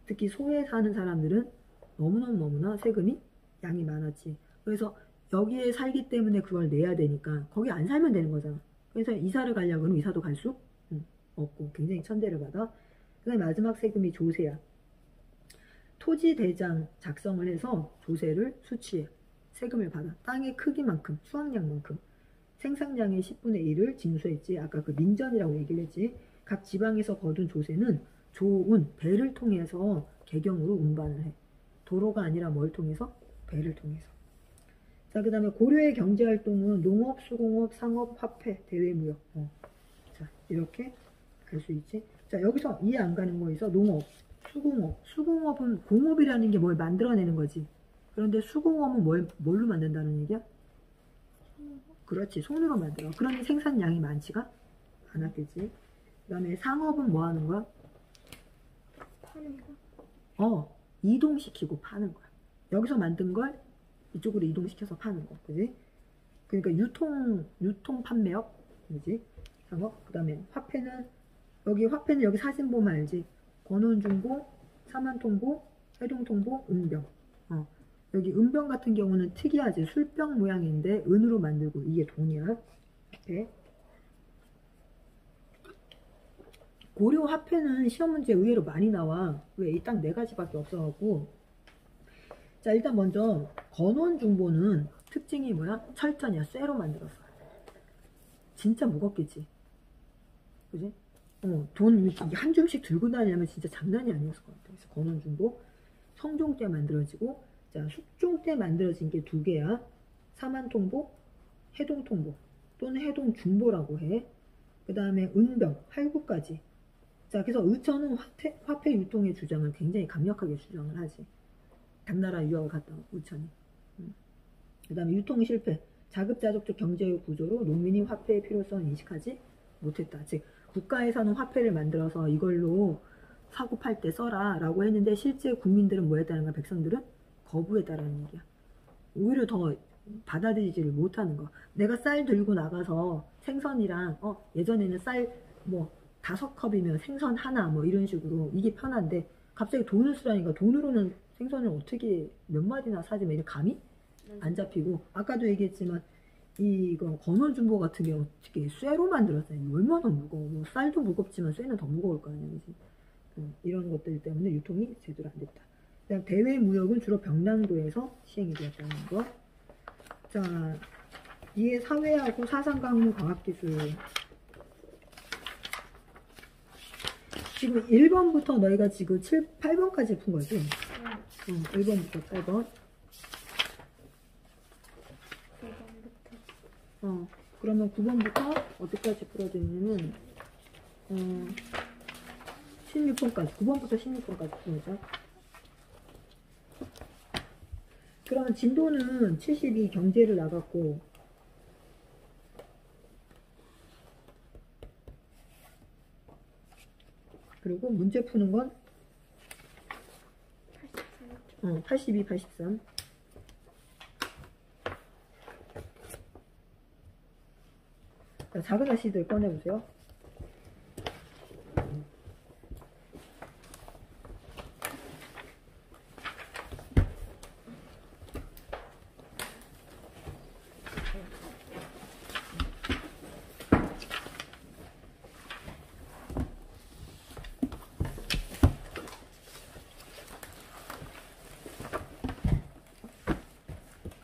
특히 소에 사는 사람들은 너무나 세금이 양이 많았지. 그래서 여기에 살기 때문에 그걸 내야 되니까 거기 안 살면 되는 거잖아. 그래서 이사를 가려고 하면 이사도 갈 수 없고 굉장히 천대를 받아. 그 다음에 마지막 세금이 조세야. 토지 대장 작성을 해서 조세를 수취해. 세금을 받아. 땅의 크기만큼, 수확량만큼 생산량의 10분의 1을 징수했지. 아까 그 민전이라고 얘기를 했지. 각 지방에서 거둔 조세는 조운, 배를 통해서 개경으로 운반을 해. 도로가 아니라 뭘 통해서? 배를 통해서. 자, 그 다음에 고려의 경제활동은 농업, 수공업, 상업, 화폐, 대외무역. 자, 이렇게 알 수 있지. 자, 여기서 이해 안 가는 거 있어. 농업, 수공업. 수공업은 공업이라는 게 뭘 만들어내는 거지. 그런데 수공업은 뭘로 만든다는 얘기야? 그렇지, 손으로 만들어. 그러니 생산량이 많지가 않았겠지. 그 다음에 상업은 뭐 하는 거야? 파는 거? 이동시키고 파는 거야. 여기서 만든 걸 이쪽으로 이동시켜서 파는 거. 그지? 그러니까 유통 판매업. 그지? 상업. 그 다음에 화폐는 여기 사진 보면 알지? 권원중보, 사만통보, 해동통보, 은병. 여기 은병 같은 경우는 특이하지. 술병 모양인데 은으로 만들고 이게 돈이야. 화폐. 고려 화폐는 시험 문제 의외로 많이 나와. 왜? 이 딱 4가지밖에 없어갖고. 자, 일단 먼저 건원중보는 특징이 뭐야? 철전이야. 쇠로 만들었어. 진짜 무겁겠지. 그지? 돈 이렇게 한 줌씩 들고 다니려면 진짜 장난이 아니었을 것 같아. 그래서 건원중보. 성종 때 만들어지고, 자, 숙종 때 만들어진 게 2개야. 사만통보, 해동통보 또는 해동중보라고 해. 그 다음에 은병, 할구까지. 자, 그래서 의천은 화폐 유통의 주장을 굉장히 강력하게 주장을 하지. 당나라 유학을 갔다 온 의천이. 그 다음에 유통 실패, 자급자족적 경제의 구조로 농민이 화폐의 필요성을 인식하지 못했다. 즉, 국가에서는 화폐를 만들어서 이걸로 사고 팔 때 써라 라고 했는데 실제 국민들은 뭐 했다는 거야? 백성들은 거부했다라는 얘기야. 오히려 더 받아들이지를 못하는 거. 내가 쌀 들고 나가서 생선이랑 예전에는 쌀 뭐 5컵이면 생선 하나 뭐 이런 식으로 이게 편한데 갑자기 돈을 쓰라니까 돈으로는 생선을 어떻게 몇 마리나 사지? 뭐 이런 감이 안 잡히고, 아까도 얘기했지만 이거 건원중보 같은 경우 어떻게 쇠로 만들었어요. 얼마나 무거워. 뭐 쌀도 무겁지만 쇠는 더 무거울 거 아니야. 그치? 이런 것들 때문에 유통이 제대로 안 됐다. 그다음 대외무역은 주로 병랑도에서 시행이 되었다는 거. 자, 이에 사회하고 사상강무 과학기술. 지금 1번부터 너희가 지금 8번까지 푼 거지? 1번부터 8번. 9번부터. 그러면 9번부터 어디까지 풀어주냐면 16번까지. 9번부터 16번까지 풀어줘. 그러면 진도는 72 경제를 나갔고, 그리고 문제 푸는 건 82, 83. 자, 작은 아씨들 꺼내보세요.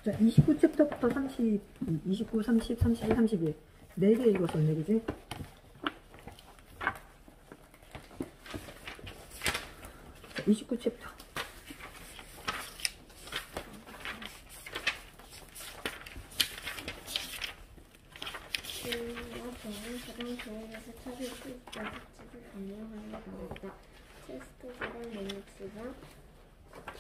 자, 29챕터부터 30, 29, 30, 31, 32. 4개 읽었었네, 그지? 자, 29챕터. 주인과 병은 가장 좋은 곳에 찾을 수 있다. 특집을 변경하는 바랬다. 체스터스랑 맹스가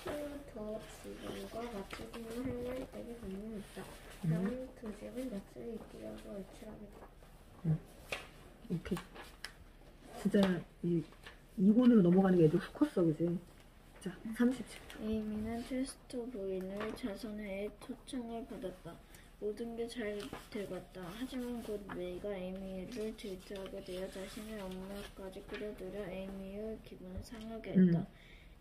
튜더 지금과 마치 생긴 할머니 댁에 방문했다. 다음 2집은 낯을 익히려고 외출하겠다. 이렇게. 진짜, 이 이곤으로 넘어가는 게 애들 훅 컸어, 그지? 자, 37초. 에이미는 체스터 부인을 자선회의 초청을 받았다. 모든 게 잘 돼갔다. 하지만 곧 메이가 에이미를 질투하게 되어 자신의 엄마까지 끌어들여 에이미의 기분을 상하게 했다.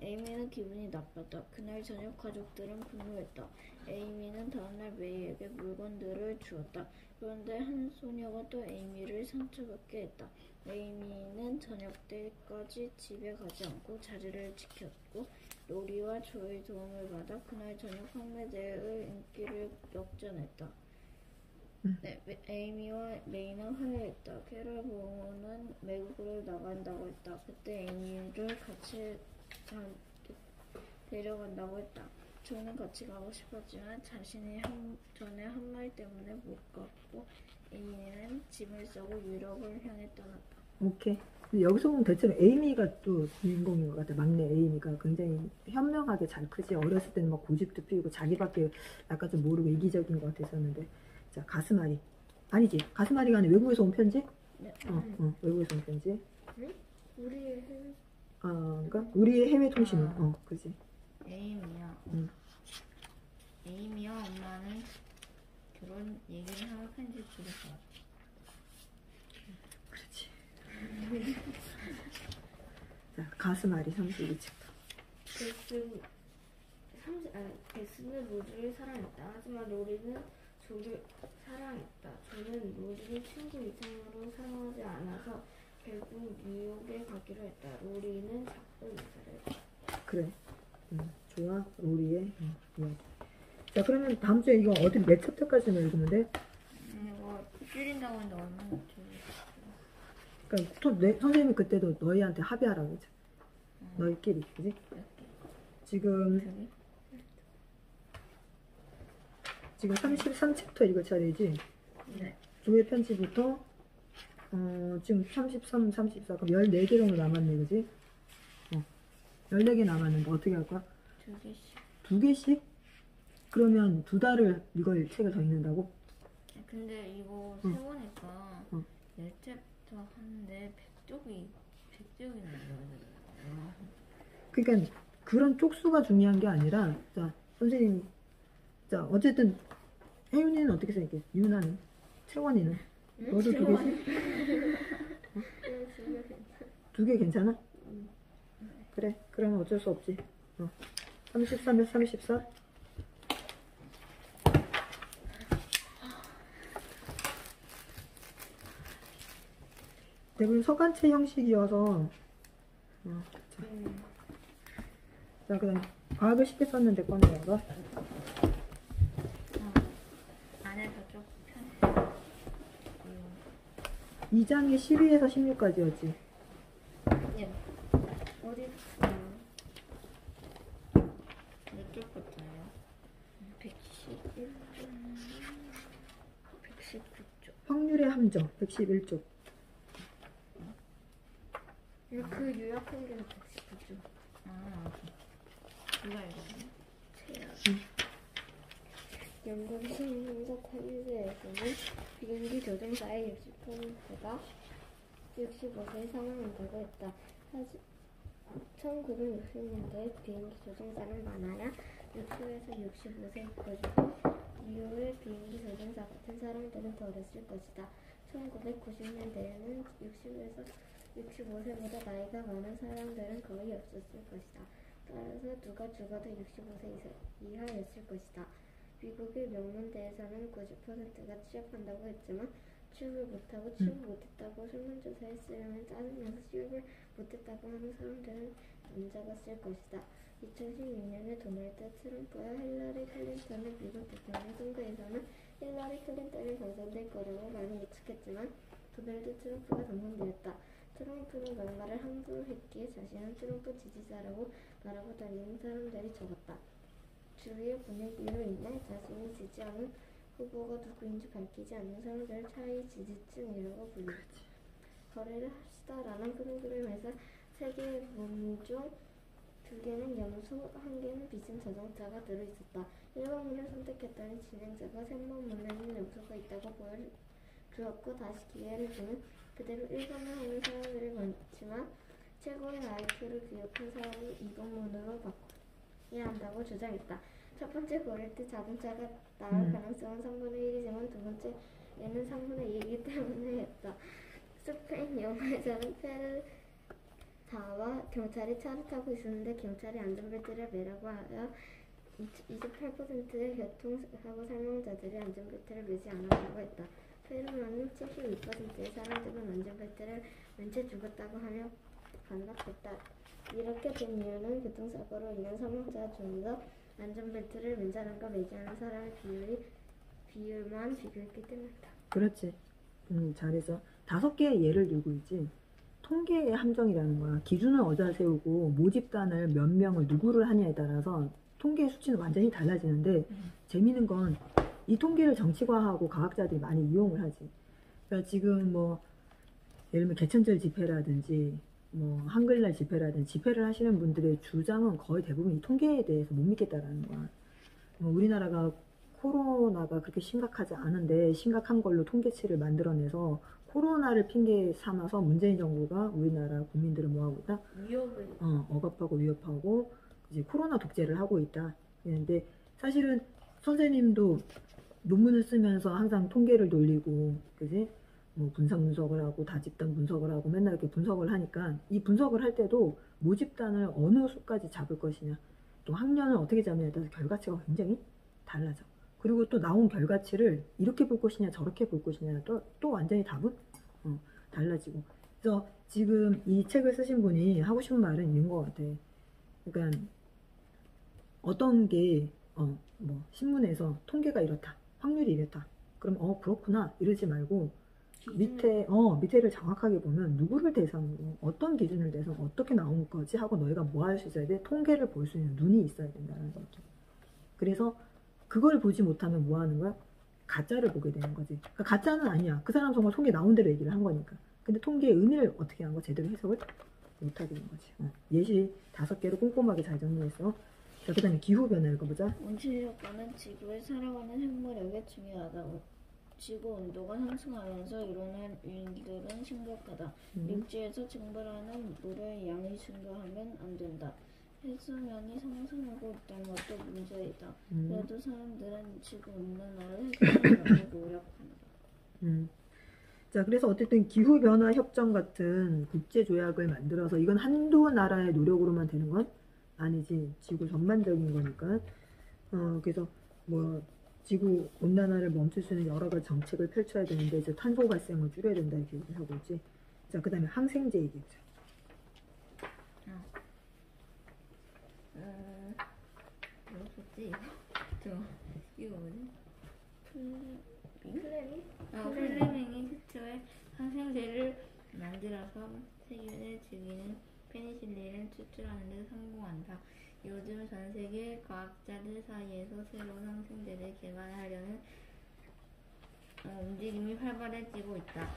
에이미는 기분이 나빴다. 그날 저녁 가족들은 분노했다. 에이미는 다음날 메이에게 물건들을 주었다. 그런데 한 소녀가 또 에이미를 상처받게 했다. 에이미는 저녁 때까지 집에 가지 않고 자리를 지켰고 로리와 조의 도움을 받아 그날 저녁 판매대의 인기를 역전했다. 네, 에이미와 메이는 화해했다. 캐럴 부모는 외국으로 나간다고 했다. 그때 에이미를 같이 데려간다고 했다. 조는 같이 가고 싶었지만 자신이 전에 한 말 때문에 못 갔고 에이미는 짐을 싸고 유럽을 향해 떠났다. 오케이. 근데 여기서 보면 대체로 에이미가 또 주인공인 것 같아. 막내 에이미가 굉장히 현명하게 잘 크지. 어렸을 때는 막 고집도 피우고 자기밖에 약간 좀 모르고 이기적인 것 같았었는데. 자, 가스마리. 아니지. 가스마리가 아니라 외국에서 온 편지? 네. 외국에서 온 편지. 우리의 해외 그러니까 우리의 해외 통신은. 그지. 에이미야. 에이미와 엄마는 결혼 얘기를 하며 편지 주고서 왔다. 그렇지. 자, 가스마리 32층. 베스는 로즈를 사랑했다. 하지만 로리는 조를 사랑했다. 조는 로리를 친구 이상으로 사랑하지 않아서 결국 뉴욕에 가기로 했다. 로리는 작별 인사를 했다. 그래. 좋아. 로리의 이야기. 자, 그러면 다음 주에 이거 어디 몇 챕터까지는 읽으면 돼? 이거 줄인다고 했는데 얼마나 줄였어? 그러니까 선생님이 그때도 너희한테 합의하라고 그랬죠. 너희끼리, 그지? 지금 33챕터 읽을 차례지? 네. 조의 편지부터 지금 33, 34 그럼 14개 정도 남았네, 그지? 14개 남았는데 어떻게 할 거야? 2개씩. 2개씩? 그러면 2달을 이걸 책을 더 읽는다고? 근데 이거 세보니까 10챕터 하는데 100쪽이 나와요. 그러니까 그런 쪽수가 중요한 게 아니라, 자, 선생님이, 자, 어쨌든 혜윤이는 어떻게 생각해? 유나는? 채원이는? 너도 2개씩? 2개 괜찮아? 그래, 그러면 어쩔 수 없지. 33에 34? 대부분 서간체 형식이어서 자, 그 다음 과학을 쉽게 썼는데 꺼내는 거. 안에서 좀 편해. 2장이 12에서 16까지였지. 예. 어디 몇 쪽부터요? 119쪽. 확률의 함정 111쪽. 그 유약 한계는 119죠. 누가 읽었네? 영국 시민적 환유제에서는 비행기 조종사의 60%가 65세에 사망한다고 했다. 1960년대에 비행기 조종사는 많아야 60에서 65세까지고 이후에 비행기 조종사 같은 사람들은 더 어렸을 것이다. 1990년대에는 60에서 65세보다 나이가 많은 사람들은 거의 없었을 것이다. 따라서 누가 죽어도 65세 이하였을 것이다. 미국의 명문대에서는 90%가 취업한다고 했지만 취업을 못하고 취업 못했다고 설문조사했으려면 짜증나서 취업을 못했다고 하는 사람들은 남자갔을 것이다. 2016년에 도널드 트럼프와 힐러리 클린턴의 미국 대통령 선거에서는 힐러리 클린턴이 당선될 거라고 많이 예측했지만 도널드 트럼프가 당선되었다. 트럼프는 뭔가를 함부로 했기에 자신은 트럼프 지지자라고 말하고 다니는 사람들이 적었다. 주위의 분위기로 인해 자신이 지지하는 후보가 누구인지 밝히지 않는 사람들을 차이 지지층이라고 부른다. 거래를 합시다라는 프로그램에서 3개의 문중 2개는 염소, 1개는 빚은 자동차가 들어있었다. 1번문을 선택했더니 진행자가 3번문에는 염소가 있다고 보여주었고 다시 기회를 주면 그대로 1번을 하는 사람들이 많지만 최고의 IQ를 기록한 사람이 이것만으로 바꿔야 한다고 주장했다. 첫 번째 고를 때 자동차가 나올 가능성은 3분의 1이지만 두 번째에는 3분의 2이기 때문에 했다. 스페인 영화에서는 페르다와 경찰이 차를 타고 있었는데 경찰이 안전벨트를 매라고 하여 28%의 교통사고 사망자들이 안전벨트를 매지 않았다고 했다. 페루는 72%의 사람들은 안전벨트를 맨 채 죽었다고 하며 반박했다. 이렇게 된 이유는 교통사고로 인한 사망자 중에서 안전벨트를 맨 사람과 매지 않은 사람의 비율만 비교했기 때문이다. 그렇지. 잘해서 5개의 예를 들고 있지. 통계의 함정이라는 거야. 기준을 어디다 세우고 모집단을 몇 명을 누구를 하냐에 따라서 통계의 수치는 완전히 달라지는데 재미있는 건 이 통계를 정치화하고 과학자들이 많이 이용을 하지. 그러니까 지금 뭐 예를 들면 개천절 집회라든지 뭐 한글날 집회라든지 집회를 하시는 분들의 주장은 거의 대부분 이 통계에 대해서 못 믿겠다라는 거야. 우리나라가 코로나가 그렇게 심각하지 않은데 심각한 걸로 통계치를 만들어내서 코로나를 핑계 삼아서 문재인 정부가 우리나라 국민들을 뭐하고 있다? 위협을 억압하고 위협하고 이제 코로나 독재를 하고 있다. 그런데 사실은 선생님도 논문을 쓰면서 항상 통계를 돌리고, 그지? 뭐 분석을 하고 다집단 분석을 하고 맨날 이렇게 분석을 하니까 이 분석을 할 때도 모집단을 어느 수까지 잡을 것이냐, 또 학년을 어떻게 잡느냐에 따라서 결과치가 굉장히 달라져. 그리고 또 나온 결과치를 이렇게 볼 것이냐 저렇게 볼 것이냐 또 완전히 답은 달라지고. 그래서 지금 이 책을 쓰신 분이 하고 싶은 말은 있는 것 같아. 그러니까 어떤 게 뭐 신문에서 통계가 이렇다, 확률이 이렇다, 그럼 그렇구나 이러지 말고 밑에를 정확하게 보면 누구를 대상으로 어떤 기준을 대서 어떻게 나온 거지 하고 너희가 뭐 할 수 있어야 돼? 통계를 볼 수 있는 눈이 있어야 된다는 거죠. 그래서 그걸 보지 못하면 뭐 하는 거야? 가짜를 보게 되는 거지. 그러니까 가짜는 아니야. 그 사람 정말 통계 나온 대로 얘기를 한 거니까. 근데 통계의 의미를 어떻게 한 거 제대로 해석을 못하게 된 거지. 예시 5개로 꼼꼼하게 잘 정리했어. 자, 그 다음에 기후변화 읽어보자. 온실효과는 지구에 살아가는 생물에게 중요하다고. 지구 온도가 상승하면서 일어날 일들은 심각하다. 육지에서 증발하는 물의 양이 증가하면 안 된다. 해수면이 상승하고 있다는 것도 문제이다. 그래도 사람들은 지구 온난화를 해결하려고 노력한다. 자, 그래서 어쨌든 기후변화 협정 같은 국제조약을 만들어서 이건 한두 나라의 노력으로만 되는 건 아니지. 지구 전반적인 거니까. 그래서 뭐 지구 온난화를 멈출 수 있는 여러 가지 정책을 펼쳐야 되는데 이제 탄소 발생을 줄여야 된다 이렇게 얘기를 하고 있지. 자, 그 다음에 항생제 얘기해보자. 뭐였지? 이거 뭐지? 플레밍? 플레밍이 최초의 항생제를 만들어서 세균을 죽이는 페니실린을 추출하는 데 성공한다. 요즘 전 세계 과학자들 사이에서 새로운 항생제를 개발하려는 움직임이 활발해지고 있다.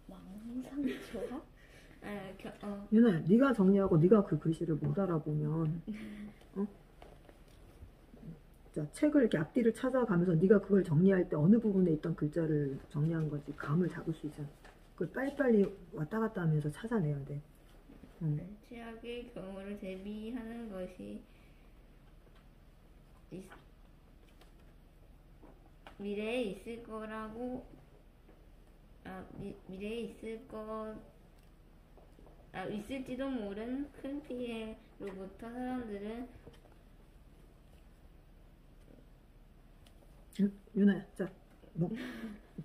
망상조합? 윤아야, 네가 정리하고 네가 그 글씨를 못 알아보면 자, 책을 이렇게 앞뒤를 찾아가면서 네가 그걸 정리할 때 어느 부분에 있던 글자를 정리한 거지 감을 잡을 수 있잖아. 그걸 빨리빨리 왔다 갔다 하면서 찾아내야 돼. 최악의 경우를 대비하는 것이 미래에 있을 거라고 미래에 있을지도 모르는 큰 피해로부터 사람들은 윤아야, 자, 뭐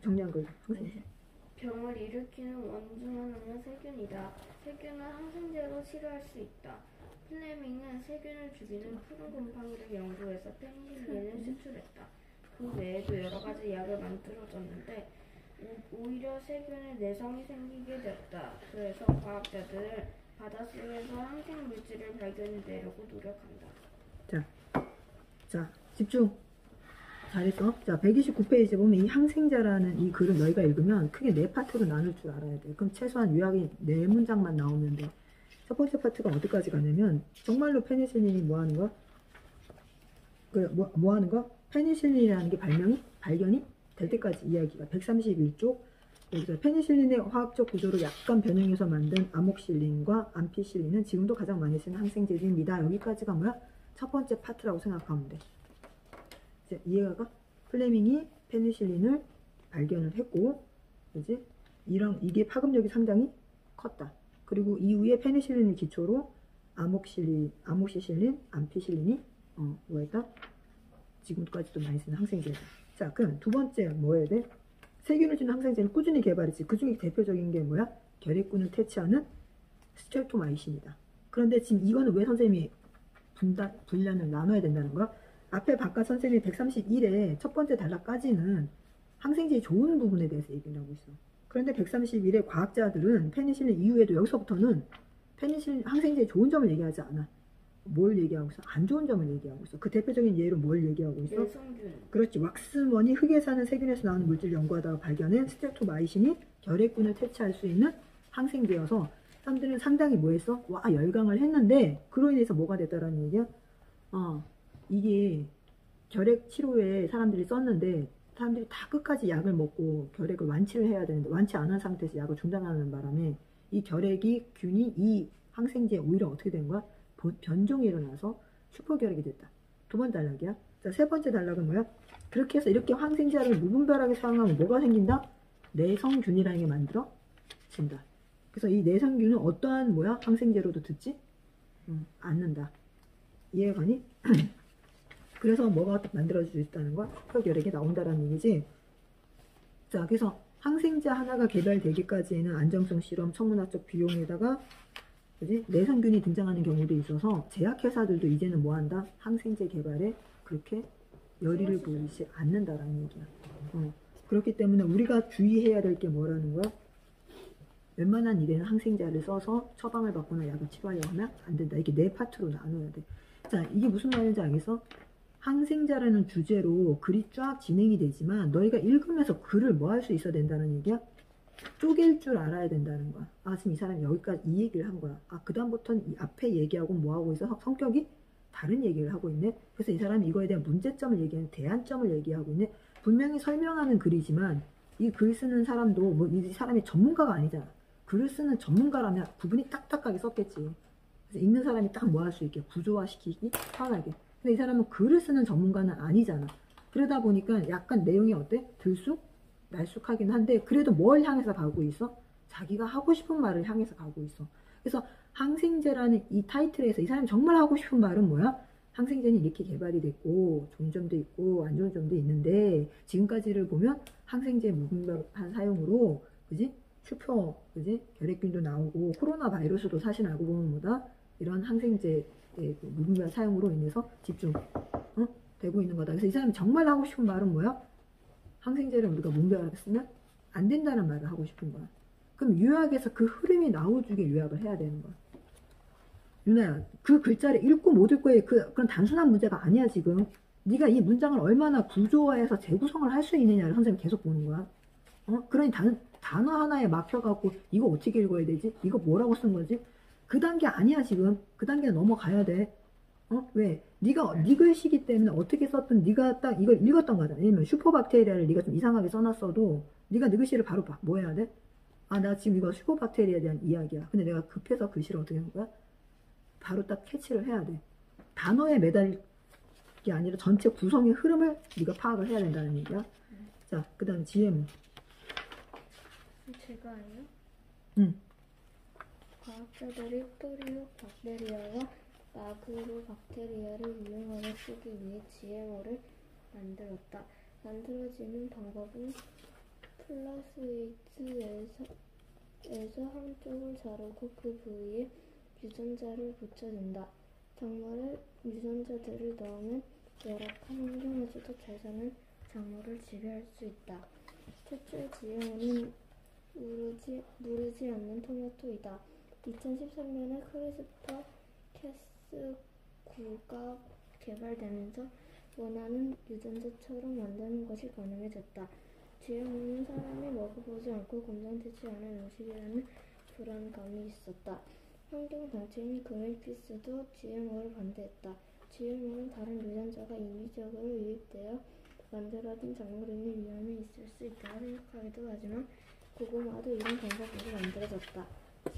정리한 거 네. 병을 일으키는 원중 하나는 세균이다. 세균은 항생제로 치료할 수 있다. 플레밍은 세균을 죽이는 푸른 곰팡이를 연구해서 페니실린을 수출했다. 그 외에도 여러 가지 약을 만들어졌는데 오히려 세균의 내성이 생기게 됐다. 그래서 과학자들은 바닷속에서 항생 물질을 발견해내려고 노력한다. 자, 집중. 잘했어. 자, 129페이지 보면 이 항생제라는 이 글을 너희가 읽으면 크게 4파트로 나눌 줄 알아야 돼. 그럼 최소한 요약이 4문장만 나오면 돼. 첫 번째 파트가 어디까지 가냐면 정말로 페니실린이 뭐 하는 거야? 뭐 하는 거? 페니실린이라는 게 발견이 될 때까지 이야기가 131쪽. 여기서 페니실린의 화학적 구조를 약간 변형해서 만든 아목실린과 암피실린은 지금도 가장 많이 쓰는 항생제입니다. 여기까지가 뭐야? 첫 번째 파트라고 생각하면 돼. 이제 이해가 가? 플레밍이 페니실린을 발견을 했고, 이제 이게 파급력이 상당히 컸다. 그리고 이후에 페니실린을 기초로 아목시실린, 암피실린이 뭐였다? 지금까지도 많이 쓰는 항생제다. 자, 그럼 두 번째 뭐 해야 돼? 세균을 주는 항생제를 꾸준히 개발했지. 그 중에 대표적인 게 뭐야? 결핵균을 퇴치하는 스트랩토마이신이다. 그런데 지금 이거는 왜 선생님이 분량을 나눠야 된다는 거야? 앞에 바깥 선생님이 131의 첫 번째 단락까지는 항생제의 좋은 부분에 대해서 얘기를 하고 있어. 그런데 131의 과학자들은 페니실린 이후에도 여기서부터는 페니실린 항생제의 좋은 점을 얘기하지 않아. 뭘 얘기하고 있어? 안 좋은 점을 얘기하고 있어. 그 대표적인 예로 뭘 얘기하고 있어? 내성균. 그렇지. 왁스먼이 흙에 사는 세균에서 나오는 물질 연구하다가 발견한 스트랩토마이신이 결핵균을 퇴치할 수 있는 항생제여서 사람들은 상당히 뭐 했어? 와, 열광을 했는데 그로 인해서 뭐가 됐다라는 얘기야? 이게 결핵 치료에 사람들이 썼는데 사람들이 다 끝까지 약을 먹고 결핵을 완치를 해야 되는데 완치 안 한 상태에서 약을 중단하는 바람에 이 균이 이 항생제에 오히려 어떻게 된 거야? 변종이 일어나서 슈퍼결핵이 됐다. 두 번째 단락이야. 자, 세 번째 단락은 뭐야? 그렇게 해서 이렇게 항생제를 무분별하게 사용하면 뭐가 생긴다? 내성균이라는 게 만들어진다. 그래서 이 내성균은 어떠한 뭐야? 항생제로도 듣지 않는다. 이해가 가니? 그래서 뭐가 만들어질 수 있다는 거야? 슈퍼결핵이 나온다라는 얘기지. 자, 그래서 항생제 하나가 개발되기까지에는 안정성 실험, 천문학적 비용에다가 그지? 내성균이 등장하는 경우도 있어서 제약회사들도 이제는 뭐한다? 항생제 개발에 그렇게 열의를 보이지 않는다라는 얘기야. 그렇기 때문에 우리가 주의해야 될 게 뭐라는 거야? 웬만한 일에는 항생제를 써서 처방을 받거나 약을 치료하려고 하면 안 된다. 이게 네 파트로 나눠야 돼. 자, 이게 무슨 말인지 알겠어? 항생제라는 주제로 글이 쫙 진행이 되지만 너희가 읽으면서 글을 뭐 할 수 있어야 된다는 얘기야? 쪼갤 줄 알아야 된다는 거야. 지금 이 사람이 여기까지 이 얘기를 한 거야. 그 다음부터는 이 앞에 얘기하고 뭐 하고 있어? 성격이 다른 얘기를 하고 있네. 그래서 이 사람이 이거에 대한 문제점을 얘기하는 대안점을 얘기하고 있네. 분명히 설명하는 글이지만 이 글 쓰는 사람도 뭐 이 사람이 전문가가 아니잖아. 글을 쓰는 전문가라면 구분이 딱딱하게 썼겠지. 그래서 읽는 사람이 딱 뭐 할 수 있게 구조화시키기 편하게. 근데 이 사람은 글을 쓰는 전문가는 아니잖아. 그러다 보니까 약간 내용이 어때? 날쑥하긴 한데 그래도 뭘 향해서 가고 있어? 자기가 하고 싶은 말을 향해서 가고 있어. 그래서 항생제라는 이 타이틀에서 이 사람이 정말 하고 싶은 말은 뭐야? 항생제는 이렇게 개발이 됐고 좋은 점도 있고 안 좋은 점도 있는데 지금까지를 보면 항생제 무분별한 사용으로 그지? 그지? 결핵균도 나오고 코로나 바이러스도 사실 알고 보면 뭐다? 이런 항생제 무분별 사용으로 인해서 집중 되고 있는 거다. 그래서 이 사람이 정말 하고 싶은 말은 뭐야? 항생제를 우리가 무분별하게 쓰면 안 된다는 말을 하고 싶은 거야. 그럼 요약에서 그 흐름이 나오주게 요약을 해야 되는 거야. 유나야, 그 글자를 읽고 못 읽고의 그런 단순한 문제가 아니야 지금. 네가 이 문장을 얼마나 구조화해서 재구성을 할 수 있느냐를 선생님이 계속 보는 거야. 그러니 단어 하나에 막혀갖고 이거 어떻게 읽어야 되지? 이거 뭐라고 쓴 거지? 그 단계 아니야 지금. 그 단계 넘어가야 돼. 왜? 네 글씨기 때문에 어떻게 썼든 네가 딱 이걸 읽었던 거잖아. 예를 들면 슈퍼박테리아를 네가 좀 이상하게 써놨어도 네가 네 글씨를 바로 뭐 해야 돼? 나 지금 이거 슈퍼박테리아에 대한 이야기야. 근데 내가 급해서 글씨를 어떻게 한 거야? 바로 딱 캐치를 해야 돼. 단어에 매달릴 게 아니라 전체 구성의 흐름을 네가 파악을 해야 된다는 얘기야. 자, 그 다음에 GM. 제가 아니요? 응. 과학자들이 토리오 박테리아와 마그로박테리아를 유용하게 쓰기 위해 GMO를 만들었다. 만들어지는 방법은 플라스이드에서 한쪽을 자르고 그 부위에 유전자를 붙여준다. 작물에 유전자들을 넣으면 열악한 환경에서도 잘 사는 작물을 재배할 수 있다. 최초의 GMO는 누르지 않는 토마토이다. 2013년에 크리스퍼 캐스9가 개발되면서 원하는 유전자처럼 만드는 것이 가능해졌다. GMO는 사람이 먹어보지 않고 검증되지 않은 음식이라는 불안감이 있었다. 환경단체인 그린피스도 GMO를 반대했다. GMO는 다른 유전자가 인위적으로 유입되어 만들어진 작물인의 위험이 있을 수 있다고 생각하기도 하지만 고구마도 이런 방법으로 만들어졌다.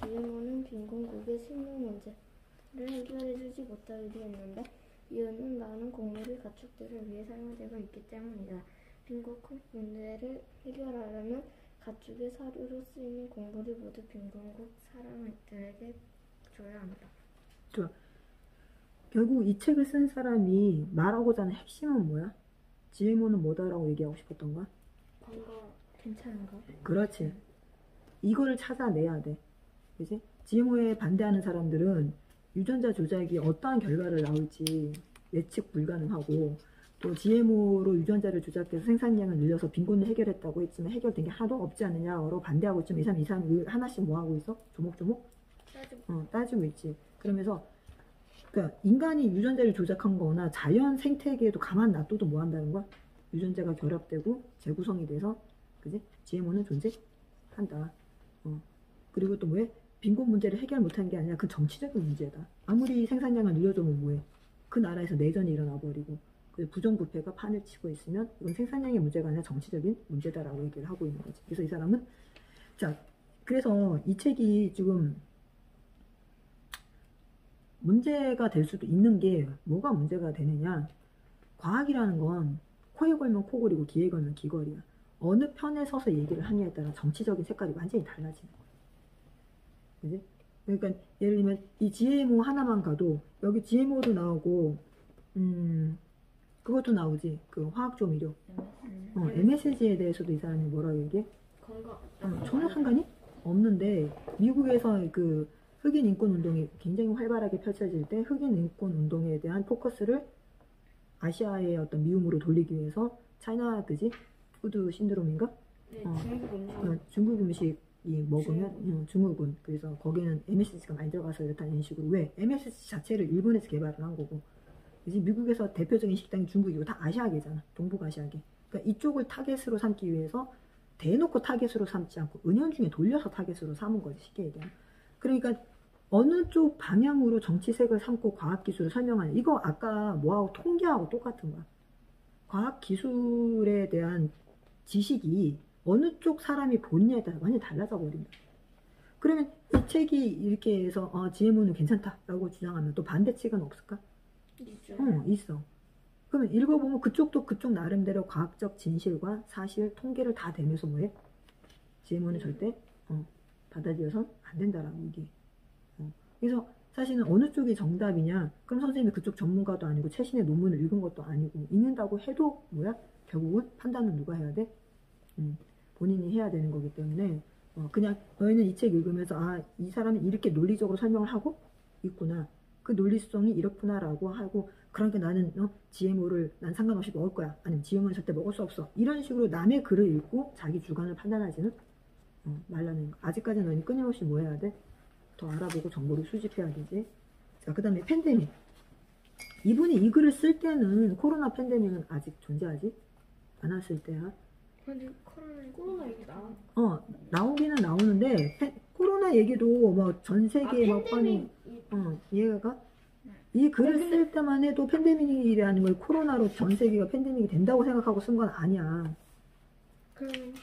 GMO는 빈곤국의 식량 문제를 해결해주지 못하기도 했는데 이유는 많은 곡물의 가축들을 위해 사용되고 있기 때문이다. 빈곤국 문제를 해결하려면 가축의 사료로 쓰이는 곡물이 모두 빈곤국 사람들에게 줘야 한다. 좋아. 결국 이 책을 쓴 사람이 말하고자 하는 핵심은 뭐야? GMO는 뭐다라고 얘기하고 싶었던 거야? 건강 괜찮은가? 그렇지. 이거를 찾아내야 돼. 그지? GMO에 반대하는 사람들은 유전자 조작이 어떠한 결과를 나올지 예측 불가능하고 또 GMO로 유전자를 조작해서 생산량을 늘려서 빈곤을 해결했다고 했지만 해결된 게 하나도 없지 않느냐로 반대하고 있지만 2, 3, 2, 3 하나씩 뭐 하고 있어? 조목조목? 따지고 있지. 그러면서 그러니까 인간이 유전자를 조작한 거나 자연 생태계에도 가만 놔둬도 뭐 한다는 거야? 유전자가 결합되고 재구성이 돼서 그지? GMO는 존재한다. 그리고 또 뭐해? 빈곤 문제를 해결 못한 게 아니라 그 정치적인 문제다. 아무리 생산량을 늘려주면 뭐해? 그 나라에서 내전이 일어나 버리고 부정부패가 판을 치고 있으면 이건 생산량의 문제가 아니라 정치적인 문제다라고 얘기를 하고 있는 거지. 그래서 이 사람은 자 그래서 이 책이 지금 문제가 될 수도 있는 게 뭐가 문제가 되느냐? 과학이라는 건 코에 걸면 코골이고 귀에 걸면 귀걸이야. 어느 편에 서서 얘기를 하냐에 따라 정치적인 색깔이 완전히 달라지는 거야. 그지? 그러니까 예를 들면 이 GMO 하나만 가도 여기 GMO도 나오고 그것도 나오지. 그 화학조미료. MSG에 대해서도 이 사람이 뭐라고 얘기해? 건강 전혀 상관이 없는데 미국에서 그 흑인 인권 운동이 굉장히 활발하게 펼쳐질 때 흑인 인권 운동에 대한 포커스를 아시아의 어떤 미움으로 돌리기 위해서 차이나 그지? 푸드 신드롬인가? 네, 중국 음식 중국 음식이 먹으면 증후군. 그래서 거기는 MSG가 많이 들어가서 이렇다는 식으로. 왜? MSG 자체를 일본에서 개발을 한 거고 이제 미국에서 대표적인 식당이 중국이고 다 아시아계잖아. 동북아시아계. 그러니까 이쪽을 타겟으로 삼기 위해서 대놓고 타겟으로 삼지 않고 은연중에 돌려서 타겟으로 삼은 거지. 쉽게 얘기하면. 그러니까 어느 쪽 방향으로 정치색을 삼고 과학기술을 설명하는 이거 아까 뭐하고 통계하고 똑같은 거야. 과학기술에 대한 지식이 어느 쪽 사람이 본냐에 따라 완전히 달라져 버린다. 그러면 이 책이 이렇게 해서 GMO는 괜찮다라고 주장하면 또 반대 측은 없을까? 있죠. 있어. 그러면 읽어보면 그쪽도 그쪽 나름대로 과학적 진실과 사실, 통계를 다 대면서 뭐해? GMO는 절대 받아들여선 안 된다라고 얘기해. 그래서 사실은 어느 쪽이 정답이냐? 그럼 선생님이 그쪽 전문가도 아니고 최신의 논문을 읽은 것도 아니고 읽는다고 해도 뭐야? 결국은 판단은 누가 해야 돼? 본인이 해야 되는 거기 때문에 그냥 너희는 이 책 읽으면서 이 사람이 이렇게 논리적으로 설명을 하고 있구나. 그 논리성이 이렇구나라고 하고 그러니까 나는 GMO를 난 상관없이 먹을 거야. 아니면 GMO는 절대 먹을 수 없어. 이런 식으로 남의 글을 읽고 자기 주관을 판단하지는 말라는 거. 아직까지 너희는 끊임없이 뭐 해야 돼? 더 알아보고 정보를 수집해야 되지. 자, 그 다음에 팬데믹. 이분이 이 글을 쓸 때는 코로나 팬데믹은 아직 존재하지 않았을 때야. 근데 코로나 얘기 나와. 나오기는 나오는데 코로나 얘기도 뭐 전 세계에 뭐 뻔히 얘가 이 글을 쓸 때만 해도 팬데믹이라는 걸 코로나로 전 세계가 팬데믹이 된다고 생각하고 쓴 건 아니야. 그럼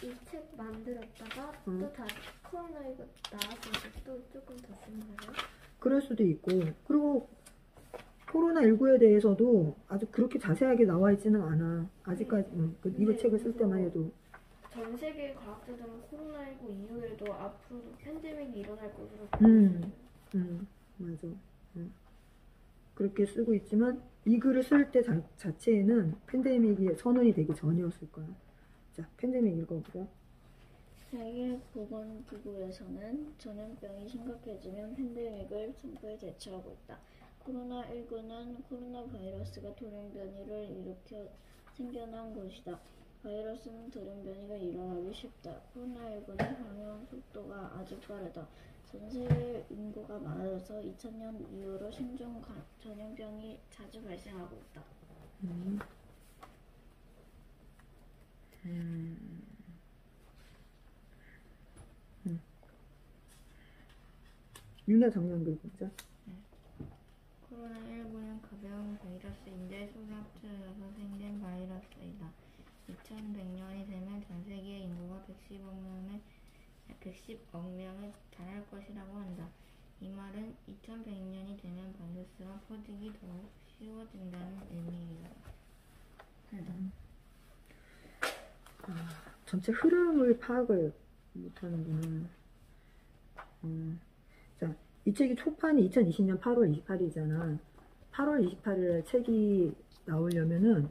이 책 만들었다가 또 다 코로나19 나왔을 때 또 조금 더 쓴 거예요? 그럴 수도 있고 그리고 코로나19에 대해서도 아주 그렇게 자세하게 나와 있지는 않아. 아직까지 이거 책을 쓸 때만 해도 전 세계 과학자들은 코로나19 이후에도 앞으로도 팬데믹이 일어날 것으로 맞아. 그렇게 쓰고 있지만 이 글을 쓸 때 자체에는 팬데믹이 선언이 되기 전이었을 거야. 자, 팬데믹 읽어보자. 세계보건기구에서는 전염병이 심각해지면 팬데믹을 선포해 대처하고 있다. 코로나19는 코로나 바이러스가 돌연변이를 일으켜 생겨난 것이다. 바이러스는 돌연변이가 일어나기 쉽다. 코로나19는 감염 속도가 아주 빠르다. 전 세계 인구가 많아져서 2000년 이후로 신종 전염병이 자주 발생하고 있다. 윤나 정리한 글 보자. 코로나19는 인제 소랍트여서 생긴 바이러스이다. 2100년이 되면 전 세계 인구가 110억 명에 달할 것이라고 한다. 이 말은 2100년이 되면 바이러스가 퍼지기 더욱 쉬워진다는 의미이다. 전체 흐름을 파악을 못하는구나. 자, 이 책이 초판이 2020년 8월 28일이잖아. 8월 28일에 책이 나오려면은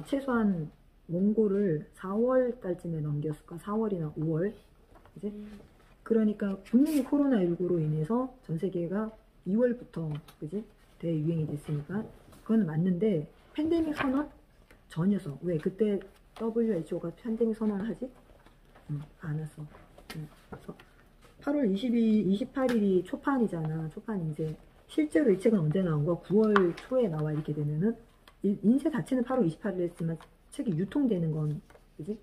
최소한 원고를 4월 달쯤에 넘겼을까? 4월이나 5월. 그지? 그러니까 분명히 코로나19로 인해서 전 세계가 2월부터 그지? 대유행이 됐으니까 그건 맞는데 팬데믹 선언? 전혀서. 왜? 그때 WHO가 팬데믹 선언을 하지? 안 했어. 그래서 8월 28일이 초판이잖아. 초판이 이제 실제로 이 책은 언제 나온 거야? 9월 초에 나와 이렇게 되면은 인쇄 자체는 8월 28일에 했지만 책이 유통되는 건 그지?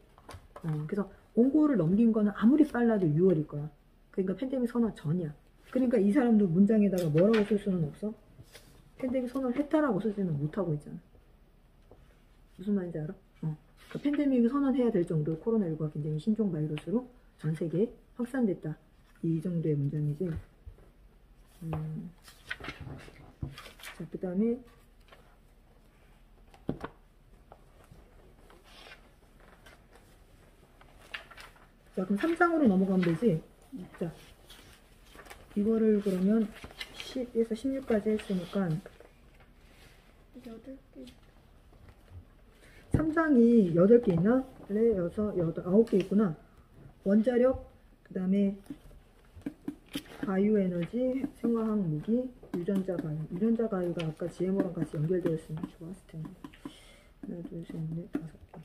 그래서 원고를 넘긴 거는 아무리 빨라도 6월일 거야. 그러니까 팬데믹 선언 전이야. 그러니까 이 사람도 문장에다가 뭐라고 쓸 수는 없어? 팬데믹 선언을 했다라고 쓰지는 못하고 있잖아. 무슨 말인지 알아? 그 팬데믹을 선언해야 될 정도로 코로나19가 굉장히 신종 바이러스로 전 세계에 확산됐다. 이 정도의 문장이지. 자, 그 다음에 자, 그럼 3장으로 넘어가면 되지? 자, 이거를 그러면 10에서 16까지 했으니까 8개. 3장이 8개 있나? 4, 6, 8, 9개 있구나. 원자력, 그 다음에 바이오에너지, 생화학 무기, 유전자 바이오. 유전자 바이오가 아까 GMO랑 같이 연결되었으면 좋았을 텐데. 하나, 둘, 셋, 넷, 5개.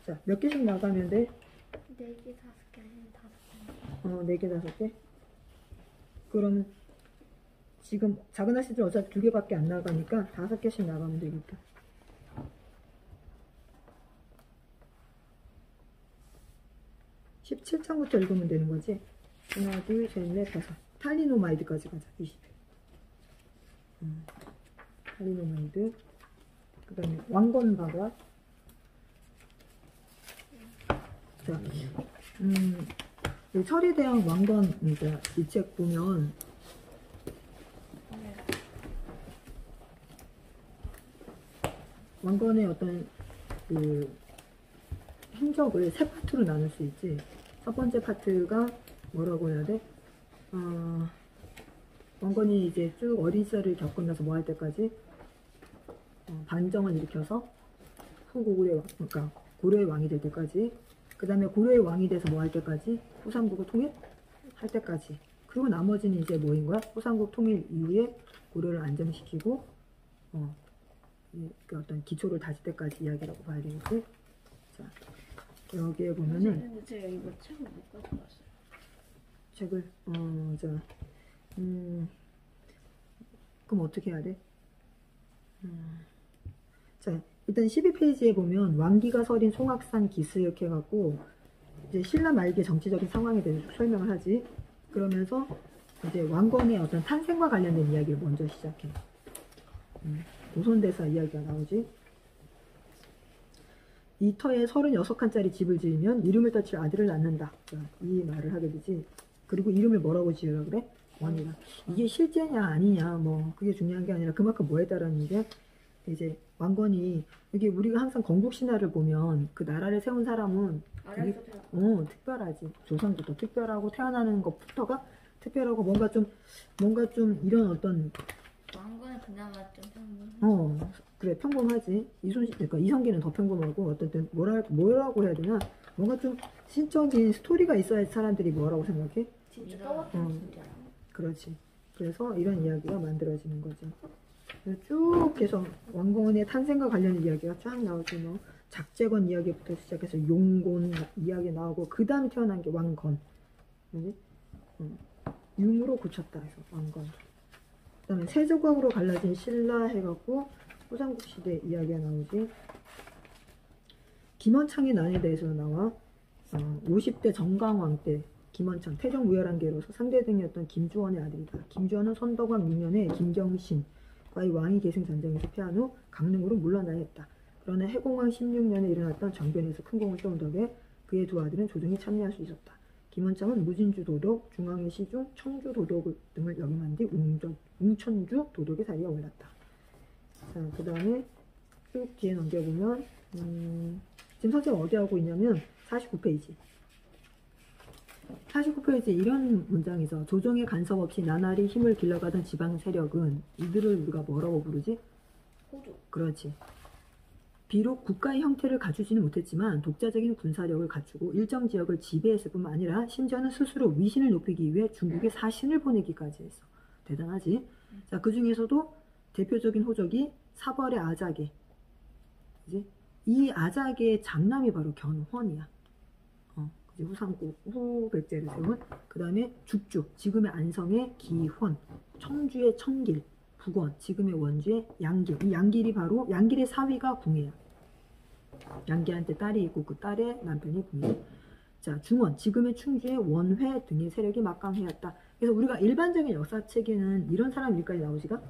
자, 몇 개씩 나가면 돼? 4개, 5개 아니면 5개. 4개, 5개? 그럼 지금 작은 아씨들 어차피 2개밖에 안 나가니까 5개씩 나가면 되겠다. 십 17장부터 읽으면 되는 거지? 하나, 둘, 셋, 넷, 5. 탈리노마이드까지 가자. 20. 탈리노마이드. 그 다음에 왕건 봐봐. 자, 이 철에 대한 왕건, 이제 이 책 보면 왕건의 어떤 그 행적을 3파트로 나눌 수 있지. 첫 번째 파트가 뭐라고 해야 돼? 왕건이 이제 쭉 어린 시절을 겪고 나서 뭐 할 때까지 반정을 일으켜서 후고구려의 그러니까 고려의 왕이 될 때까지, 그 다음에 고려의 왕이 돼서 뭐 할 때까지, 후삼국을 통일할 때까지. 그리고 나머지는 이제 뭐인 거야? 후삼국 통일 이후에 고려를 안정시키고 그 어떤 기초를 다질 때까지 이야기라고 봐야 되겠지. 자, 여기에 보면은 근데 제가 이거 책을 못 가져왔어요. 책을 자, 그럼 어떻게 해야 돼? 자, 일단 12페이지에 보면 왕기가 서린 송악산 기스 이렇게 해갖고 이제 신라 말기의 정치적인 상황에 대해서 설명을 하지. 그러면서 이제 왕건의 어떤 탄생과 관련된 이야기를 먼저 시작해. 도선대사 이야기가 나오지. 이 터에 36칸짜리 집을 지으면 이름을 떨칠 아들을 낳는다. 자, 이 말을 하게 되지. 그리고 이름을 뭐라고 지으라 그래? 왕이라. 이게 실제냐 아니냐 뭐 그게 중요한 게 아니라 그만큼 뭐에 따르는 게 이제 왕건이 이게 우리가 항상 건국 신화를 보면 그 나라를 세운 사람은 되게 특별하지. 조상부터 특별하고 태어나는 것부터가 특별하고 뭔가 좀 이런 어떤 왕건은 그나마 좀 평범해. 그래 평범하지. 그러니까 이성기는 더 평범하고 어떤 때 뭐라고 해야 되나 뭔가 좀 신적인 스토리가 있어야 사람들이 뭐라고 생각해? 진짜 떠왔던 진짜. 그렇지. 그래서 이런 이야기가 만들어지는 거죠. 쭉 해서 왕건의 탄생과 관련된 이야기가 쫙 나오지. 뭐 작재건 이야기부터 시작해서 용곤 이야기 나오고 그 다음에 태어난 게 왕건. 그지? 융으로 고쳤다 해서 왕건. 그 다음에 세조각으로 갈라진 신라 해갖고 후삼국 시대 이야기가 나오지. 김원창의 난에 대해서 나와. 50대 정강왕 때 김원창 태종 무열한계로서 상대 등이었던 김주원의 아들이다. 김주원은 선덕왕 6년에 김경신 과의 왕위 계승 전쟁에서 패한 후 강릉으로 물러나야 했다. 그러나 해공왕 16년에 일어났던 정변에서 큰 공을 세운 덕에 그의 두 아들은 조정에 참여할 수 있었다. 김원창은 무진주 도독, 중앙의 시중, 청주 도독 등을 역임한 뒤 웅천주 도독의 자리에 올랐다. 자, 그 다음에 쭉 뒤에 넘겨보면 지금 선생님 어디 하고 있냐면 49페이지. 49페이지 이런 문장에서 조정의 간섭 없이 나날이 힘을 길러가던 지방 세력은 이들을 우리가 뭐라고 부르지? 호족. 그렇지. 비록 국가의 형태를 갖추지는 못했지만 독자적인 군사력을 갖추고 일정 지역을 지배했을 뿐만 아니라 심지어는 스스로 위신을 높이기 위해 중국에 사신을 보내기까지 했어. 대단하지? 자, 그 중에서도 대표적인 호적이 사벌의 아자게. 그지? 이 아자게의 장남이 바로 견훤이야. 그지? 후삼국 후백제를 세운. 그 다음에 죽주, 지금의 안성의 기혼, 청주의 청길, 북원, 지금의 원주의 양길. 이 양길이 바로 양길의 사위가 궁예야. 양길한테 딸이 있고 그 딸의 남편이 궁예. 자, 중원, 지금의 충주의 원회 등의 세력이 막강해였다. 그래서 우리가 일반적인 역사책에는 이런 사람 일까지 나오지가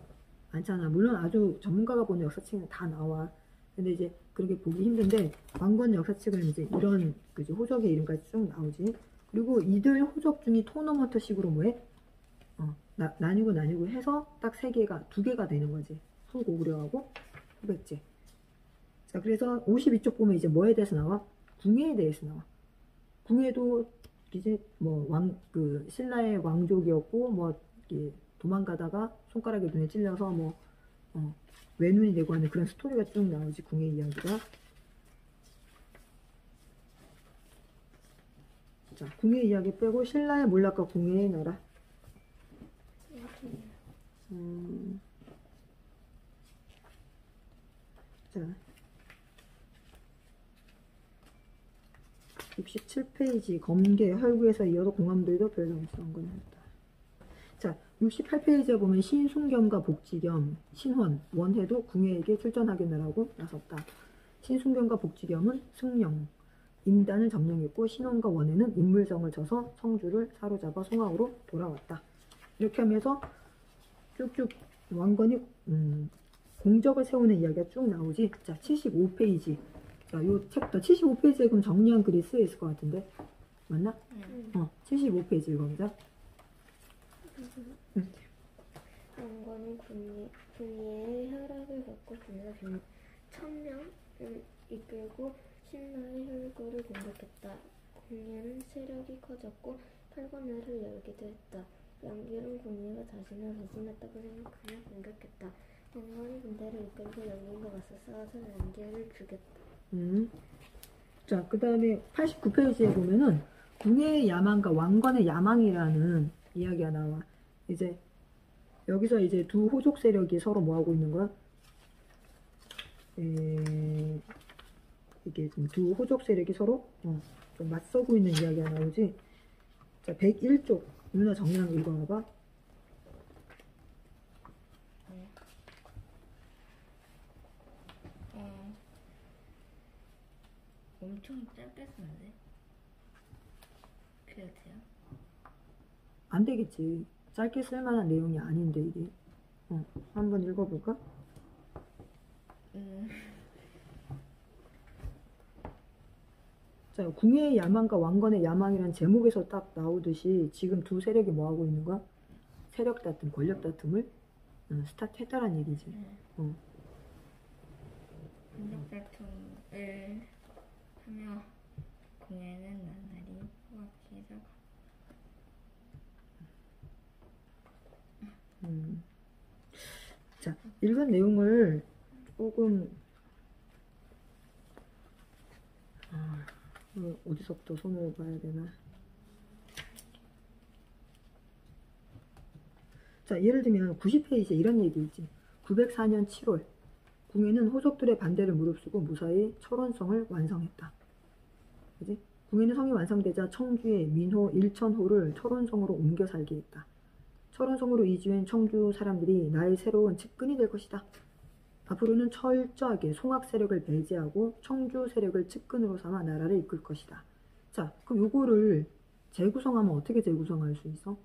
않잖아. 물론 아주 전문가가 보는 역사책은 다 나와. 근데 이제 그렇게 보기 힘든데 왕건 역사책은 이제 이런 그지 호적의 이름까지 쭉 나오지. 그리고 이들 호적 중에 토너먼트식으로 뭐해? 나뉘고 해서 딱 두 개가 되는 거지. 후고구려하고 후백제. 자, 그래서 52쪽 보면 이제 뭐에 대해서 나와? 궁예에 대해서 나와. 궁예도 이제 신라의 왕족이었고 도망가다가 손가락에 눈에 찔려서 외눈이 되고 하는 그런 스토리가 쭉 나오지. 궁예 이야기가. 자, 궁예 이야기 빼고 신라의 몰락과 궁예의 나라. 자, 67페이지 검계, 혈구에서 이어서 공함들도 별정성 건했다. 자, 68페이지에 보면 신순겸과 복지겸, 신헌, 원해도 궁예에게 출전하겠느라고 나섰다. 신순겸과 복지겸은 승령, 임단을 점령했고 신헌과 원해는 인물정을 쳐서 청주를 사로잡아 송악으로 돌아왔다. 이렇게 하면서 쭉쭉 왕건이 공적을 세우는 이야기가 쭉 나오지. 자, 75페이지. 자, 요 챕터 75페이지에 그럼 정리한 글이 쓰여 있을 것 같은데 맞나? 75페이지 읽어보자. 왕건은 궁예의 혈압을 받고 군사 1000명을 이끌고 신라의 혈구를 공격했다. 궁예는 세력이 커졌고 팔관을 열기도 했다. 양길은 궁예가 자신을 배신했다고 생각하며 공격했다. 왕건이 군대를 이끌고 양길과 맞서 싸워서 양길을 죽였다. 자, 그 다음에 89페이지에 보면은 궁예의 야망과 왕건의 야망이라는 이야기가 나와. 이제 여기서 이제 두 호족 세력이 서로 뭐 하고 있는 거야? 이게 두 호족 세력이 서로 좀 맞서고 있는 이야기가 나오지. 자, 101쪽 누나 정리한 거 읽어봐봐. 엄청 짧게 쓰는데? 그래도 돼요? 안 되겠지. 짧게 쓸만한 내용이 아닌데 이게. 한번 읽어볼까? 자, 궁예의 야망과 왕건의 야망이란 제목에서 딱 나오듯이 지금 두 세력이 뭐 하고 있는 거야? 세력 다툼, 권력 다툼을 스타트했다란 얘기지. 권력 다툼을 하며 궁예는 나날이 포악해져. 자, 읽은 내용을 조금 어디서부터 손을 봐야 되나? 자, 예를 들면 90페이지에 이런 얘기 있지. 904년 7월 궁예는 호족들의 반대를 무릅쓰고 무사히 철원성을 완성했다. 그지? 궁예는 성이 완성되자 청주의 민호 1,000호를 철원성으로 옮겨 살게 했다. 철원성으로 이주한 청주 사람들이 나의 새로운 측근이 될 것이다. 앞으로는 철저하게 송악 세력을 배제하고 청주 세력을 측근으로 삼아 나라를 이끌 것이다. 자, 그럼 요거를 재구성하면 어떻게 재구성할 수 있어?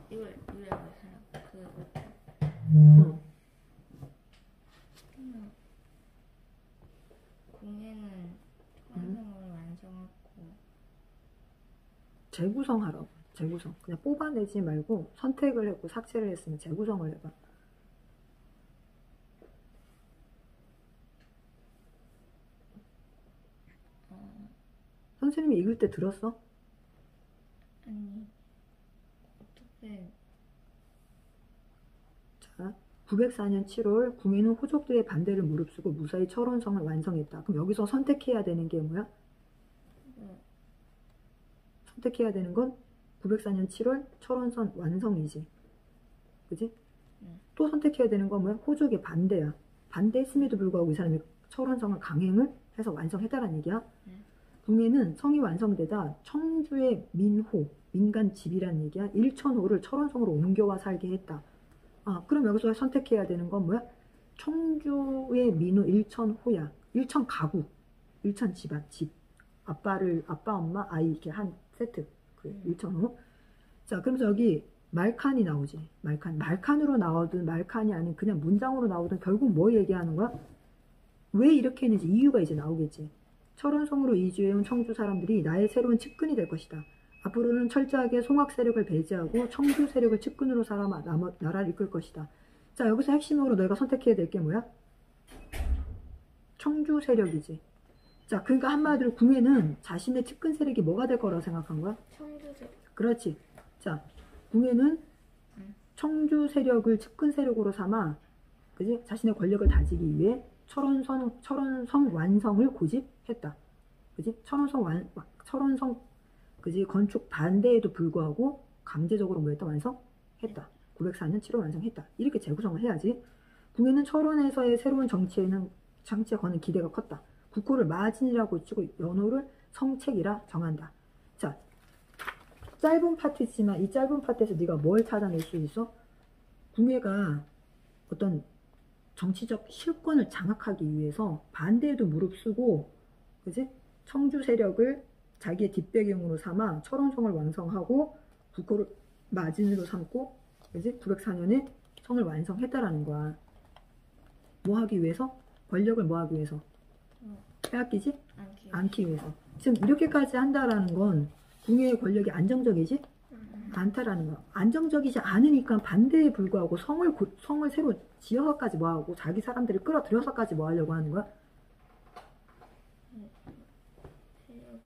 이걸 요약하세요. 응. 공예는 완성을 완성했고 재구성하라고. 재구성. 그냥 뽑아내지 말고 선택을 했고 삭제를 했으면 재구성을 해봐. 선생님이 읽을 때 들었어? 아니 어떻게 자, 904년 7월 궁예는 호족들의 반대를 무릅쓰고 무사히 철원성을 완성했다. 그럼 여기서 선택해야 되는 게 뭐야? 선택해야 되는 건 904년 7월 철원성 완성이지. 그지? 또 선택해야 되는 건 뭐야? 호족의 반대야. 반대했음에도 불구하고 이 사람이 철원성을 강행을 해서 완성했다라는 얘기야. 궁예는 성이 완성되다 청주의 민호, 민간 집이라는 얘기야. 1,000호를 철원성으로 옮겨와 살게 했다. 아, 그럼 여기서 선택해야 되는 건 뭐야? 청주의 민호 1,000호야. 1,000 가구, 1,000 집안, 집. 아빠, 엄마, 아이 이렇게 한 세트. 그래, 1,000호. 자, 그러면서 여기 말칸이 나오지. 말칸으로 나오든 말칸이 아닌 그냥 문장으로 나오든 결국 뭐 얘기하는 거야? 왜 이렇게 했는지 이유가 이제 나오겠지. 철원성으로 이주해온 청주 사람들이 나의 새로운 측근이 될 것이다. 앞으로는 철저하게 송악 세력을 배제하고 청주 세력을 측근으로 삼아 나라를 이끌 것이다. 자, 여기서 핵심으로 너희가 선택해야 될 게 뭐야? 청주 세력이지. 자, 그러니까 한마디로 궁예는 자신의 측근 세력이 뭐가 될 거라고 생각한 거야? 청주 세력. 그렇지. 자, 궁예는 청주 세력을 측근 세력으로 삼아, 그지? 자신의 권력을 다지기 위해 철원성 완성을 고집했다. 그지? 철원성, 그지? 건축 반대에도 불구하고 강제적으로 뭐했다? 완성했다. 904년 7월 완성했다. 이렇게 재구성을 해야지. 궁예는 철원에서의 새로운 정치에 거는 기대가 컸다. 국호를 마진이라고 치고 연호를 성책이라 정한다. 자, 짧은 파트지만 이 짧은 파트에서 네가 뭘 찾아낼 수 있어? 궁예가 어떤 정치적 실권을 장악하기 위해서 반대에도 무릅쓰고, 그지? 청주 세력을 자기의 뒷배경으로 삼아 철원성을 완성하고 국호를 마진으로 삼고, 그지? 904년에 성을 완성했다라는 거야. 뭐 하기 위해서? 권력을 뭐 하기 위해서? 빼앗기지 않기 위해서. 지금 이렇게까지 한다라는 건 궁예의 권력이 안정적이지 않다라는 거야. 안정적이지 않으니까 반대에 불구하고 성을 새로 지어서까지 뭐 하고 자기 사람들을 끌어들여서까지 뭐 하려고 하는 거야?